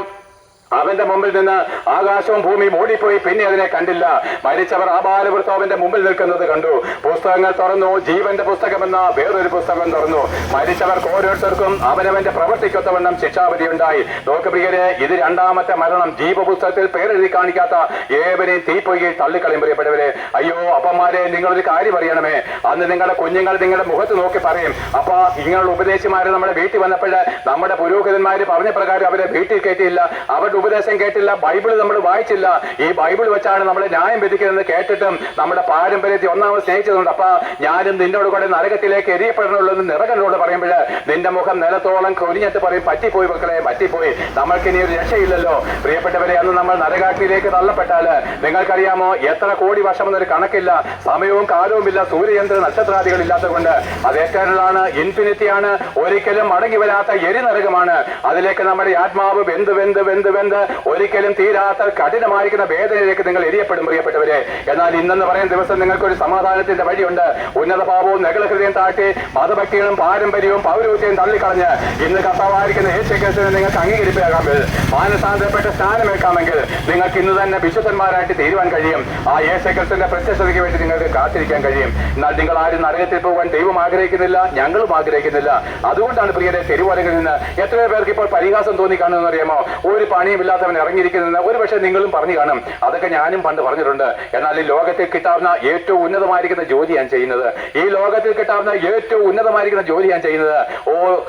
അവന്റെ മുമ്പിൽ നിന്ന് ആകാശവും ഭൂമിയും ഓടിപ്പോയി. പിന്നെ അതിനെ കണ്ടില്ല. മരിച്ചവർ ആബാലവൃത്തോവന്റെ മുമ്പിൽ നിൽക്കുന്നത് കണ്ടു. പുസ്തകങ്ങൾ തുറന്നു. ജീവന്റെ പുസ്തകമെന്ന വേറൊരു പുസ്തകം തുറന്നു. മരിച്ചവർക്ക് ഓരോരുത്തർക്കും അവനവന്റെ പ്രവർത്തിക്കൊത്തവണ്ണം ശിക്ഷാവിധി ഉണ്ടായി. ലോകപ്രിയരെ, ഇത് രണ്ടാമത്തെ മരണം. ജീവപുസ്തകത്തിൽ പേരെഴുതി കാണിക്കാത്ത ഏവരെയും തീപ്പൊയ്യിൽ തള്ളിക്കളയും. പ്രിയപ്പെട്ടവരെ, അയ്യോ അപ്പന്മാരെ, നിങ്ങളൊരു കാര്യം അറിയണമേ. അന്ന് നിങ്ങളുടെ കുഞ്ഞുങ്ങൾ നിങ്ങളുടെ മുഖത്ത് നോക്കി പറയും, അപ്പ ഇങ്ങനെയുള്ള ഉപദേശിമാര് നമ്മുടെ വീട്ടിൽ വന്നപ്പോൾ നമ്മുടെ പുരോഹിതന്മാര് പറഞ്ഞ പ്രകാരം അവരെ വീട്ടിൽ കയറ്റിയില്ല, അവരുടെ ഉപദേശം കേട്ടില്ല, ബൈബിൾ നമ്മൾ വായിച്ചില്ല, ഈ ബൈബിൾ വെച്ചാണ് നമ്മളെ ന്യായം വിധിക്കുന്നത് കേട്ടിട്ടും നമ്മുടെ പാരമ്പര്യത്തെ ഒന്നാമത് സ്നേഹിച്ചതുകൊണ്ട് അപ്പ ഞാനും നിന്നോട് കൂടെ നരകത്തിലേക്ക് എരിയപ്പെടണുള്ളൂ എന്ന് നിറകനോട് പറയുമ്പോൾ നിന്റെ മുഖം നിലത്തോളം കൊരിഞ്ഞിട്ട് പറയും, പറ്റിപ്പോയി മക്കളെ, പറ്റിപ്പോയി, നമ്മൾക്കിനി ഒരു രക്ഷയില്ലല്ലോ. പ്രിയപ്പെട്ടവരെ, അന്ന് നമ്മൾ നരകാഗ്നിയിലേക്ക് തള്ളപ്പെട്ടാല് നിങ്ങൾക്കറിയാമോ, എത്ര കോടി വർഷമെന്നൊരു കണക്കില്ല, സമയവും കാലവും ഇല്ല, സൂര്യയന്ത്ര നക്ഷത്രാദികൾ ഇല്ലാത്തതുകൊണ്ട് അത് എറ്റേണലാണ്, ഇൻഫിനിറ്റിയാണ്, ഒരിക്കലും മടങ്ങി വരാത്ത എരിനരകമാണ്. അതിലേക്ക് നമ്മുടെ ആത്മാവ് വെന്ത് വെന്ത് വെന്ത് വെന്ത് ഒരിക്കലും തീരാത്ത കഠിനമായിരിക്കുന്ന വേദനയിലേക്ക് നിങ്ങൾ എരിയപ്പെടും. പ്രിയപ്പെട്ടവരെ, എന്നാൽ ഇന്നെന്ന് പറയുന്ന ദിവസം നിങ്ങൾക്കൊരു സമാധാനത്തിന്റെ വഴിയുണ്ട്. ഉന്നത ഭാവവും നഗളഹൃദയം താട്ടി മതഭക്തികളും പാരമ്പര്യവും പൗരോഹിത്യവും തള്ളിക്കളഞ്ഞ് ഇന്ന് കർത്താവായിരിക്കുന്ന യേശുക്രിസ്തുവിനെ നിങ്ങൾക്ക് അംഗീകരിക്കാമെങ്കിൽ, മാനസാന്തരപ്പെട്ട് സ്നാനമേൽക്കാമെങ്കിൽ നിങ്ങൾക്ക് ഇന്ന് തന്നെ വിശുദ്ധന്മാരായിട്ട് തീരുവാൻ കഴിയും. ആ യേശുക്രിസ്തുവിന്റെ പ്രത്യക്ഷതയ്ക്ക് വേണ്ടി നിങ്ങൾക്ക് കാത്തിരിക്കാൻ കഴിയും. എന്നാൽ നിങ്ങൾ ആരും നരകത്തിൽ പോകാൻ ദൈവം ആഗ്രഹിക്കുന്നില്ല, ഞങ്ങളും ആഗ്രഹിക്കുന്നില്ല. അതുകൊണ്ടാണ് പ്രിയരെ, തെരുവോരങ്ങളിൽ നിന്ന് എത്രയോ പേർക്ക് ഇപ്പോൾ പരിഹാസം തോന്നി കാണുമെന്ന് അറിയാമോ? ഒരു പണിയും ഇല്ലാത്തവൻ ഇറങ്ങിയിരിക്കുന്നത് ഒരു പക്ഷേ നിങ്ങളും പറഞ്ഞു കാണും. അതൊക്കെ ഞാനും പണ്ട് പറഞ്ഞിട്ടുണ്ട്. എന്നാൽ ഈ ലോകത്തിൽ കിട്ടാവുന്ന ഏറ്റവും ഉന്നതമായിരിക്കുന്ന ജോലി ഞാൻ ചെയ്യുന്നത്, ഈ ലോകത്തിൽ കിട്ടാവുന്ന ഏറ്റവും ഉന്നതമായിരിക്കുന്ന ജോലി ഞാൻ ചെയ്യുന്നത്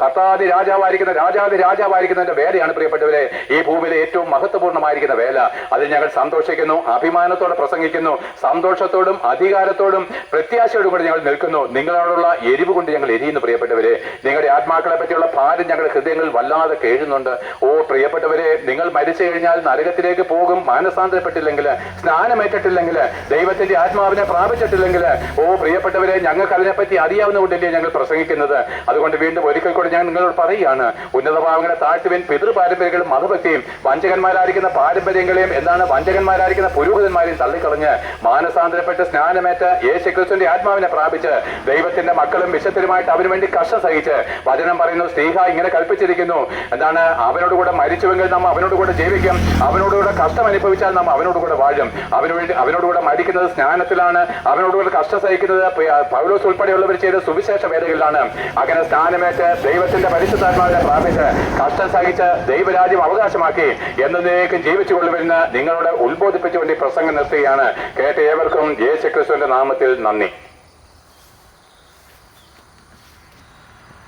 കർത്താതി രാജാവായിരിക്കുന്നതിന്റെ വേലയാണ്. പ്രിയപ്പെട്ടവരെ, ഈ ഭൂമിയിലെ ഏറ്റവും മഹത്വപൂർണ്ണമായിരിക്കുന്ന വേല. അതിൽ ഞങ്ങൾ സന്തോഷിക്കുന്നു, അഭിമാനത്തോടെ പ്രസംഗിക്കുന്നു, സന്തോഷത്തോടും അധികാരത്തോടും പ്രത്യാശയോടും കൂടി ഞങ്ങൾ നിൽക്കുന്നു. നിങ്ങളോടുള്ള എരിവ് കൊണ്ട് ഞങ്ങൾ എരിയുന്നു. പ്രിയപ്പെട്ടവരെ, നിങ്ങളുടെ ആത്മാക്കളെ പറ്റിയുള്ള ഭാരം ഞങ്ങളുടെ ഹൃദയങ്ങളിൽ വല്ലാതെ കേഴുന്നുണ്ട്. പ്രിയപ്പെട്ടവരെ, നിങ്ങൾ മരിച്ചു കഴിഞ്ഞാൽ നരകത്തിലേക്ക് പോകും. മാനസാന്തരപ്പെട്ടില്ലെങ്കിൽ, സ്നാനമേറ്റിട്ടില്ലെങ്കിൽ, ദൈവത്തിന്റെ ആത്മാവിനെ പ്രാപിച്ചിട്ടില്ലെങ്കിൽ, പ്രിയപ്പെട്ടവരെ, ഞങ്ങൾക്ക് അതിനെപ്പറ്റി അറിയാവുന്നതുകൊണ്ടല്ലേ ഞങ്ങൾ പ്രസംഗിക്കുന്നത്. അതുകൊണ്ട് വീണ്ടും ഒരിക്കൽ കൂടി ഞാൻ നിങ്ങളോട് പറയുകയാണ്, ഉന്നതഭാവങ്ങളെ താഴ്ത്തുവിൻ. പിതൃപാരമ്പര്യങ്ങളും മതഭക്തിയും വഞ്ചകന്മാരായിരിക്കുന്ന പാരമ്പര്യങ്ങളെയും വഞ്ചകന്മാരായിരിക്കുന്ന പുരോഹിതന്മാരെയും തള്ളിക്കളഞ്ഞ് മാനസാന്തരപ്പെട്ട് സ്നാനമേറ്റ് യേശുക്രിസ്തുവിന്റെ ആത്മാവിനെ പ്രാപിച്ച് ദൈവത്തിന്റെ മക്കളും വിശുദ്ധരുമായിട്ട് അവന് വേണ്ടി കഷ്ടം സഹിച്ച് വചനം പറയുന്നു, സ്ത്രീഹ ഇങ്ങനെ കൽപ്പിച്ചിരിക്കുന്നു, എന്താണ്, അവനോടുകൂടെ മരിച്ചുവെങ്കിൽ നാം അവനോടുകൂടെ ജീവിക്കും, അവനോടുകൂടെ കഷ്ടം അനുഭവിച്ചാൽ നാം അവനോടുകൂടെ വാഴും. അവനോടുകൂടെ മരിക്കുന്നത് സ്നാനത്തിലാണ്, അവനോടുകൂടെ കഷ്ടം സഹിക്കുന്നത് പൗലോസ് ഉൾപ്പെടെയുള്ളവർ ചെയ്ത സുവിശേഷ വേദകളിലാണ്. അങ്ങനെ സ്നാനമേറ്റ് ദൈവത്തിന്റെ പരിശുദ്ധാത്മാവിനെ പ്രാപിച്ച് കഷ്ടം സഹിച്ച് ദൈവരാജ്യം അവകാശമാക്കി എന്നേക്കും ജീവിച്ചു കൊള്ളുമെന്ന് നിങ്ങളോട് ഉത്ബോധിപ്പിച്ചുകൊണ്ട് പ്രസംഗം നിർത്തുകയാണ്. കേട്ട ഏവർക്കും യേശുക്രിസ്തുവിന്റെ നാമത്തിൽ നന്ദി.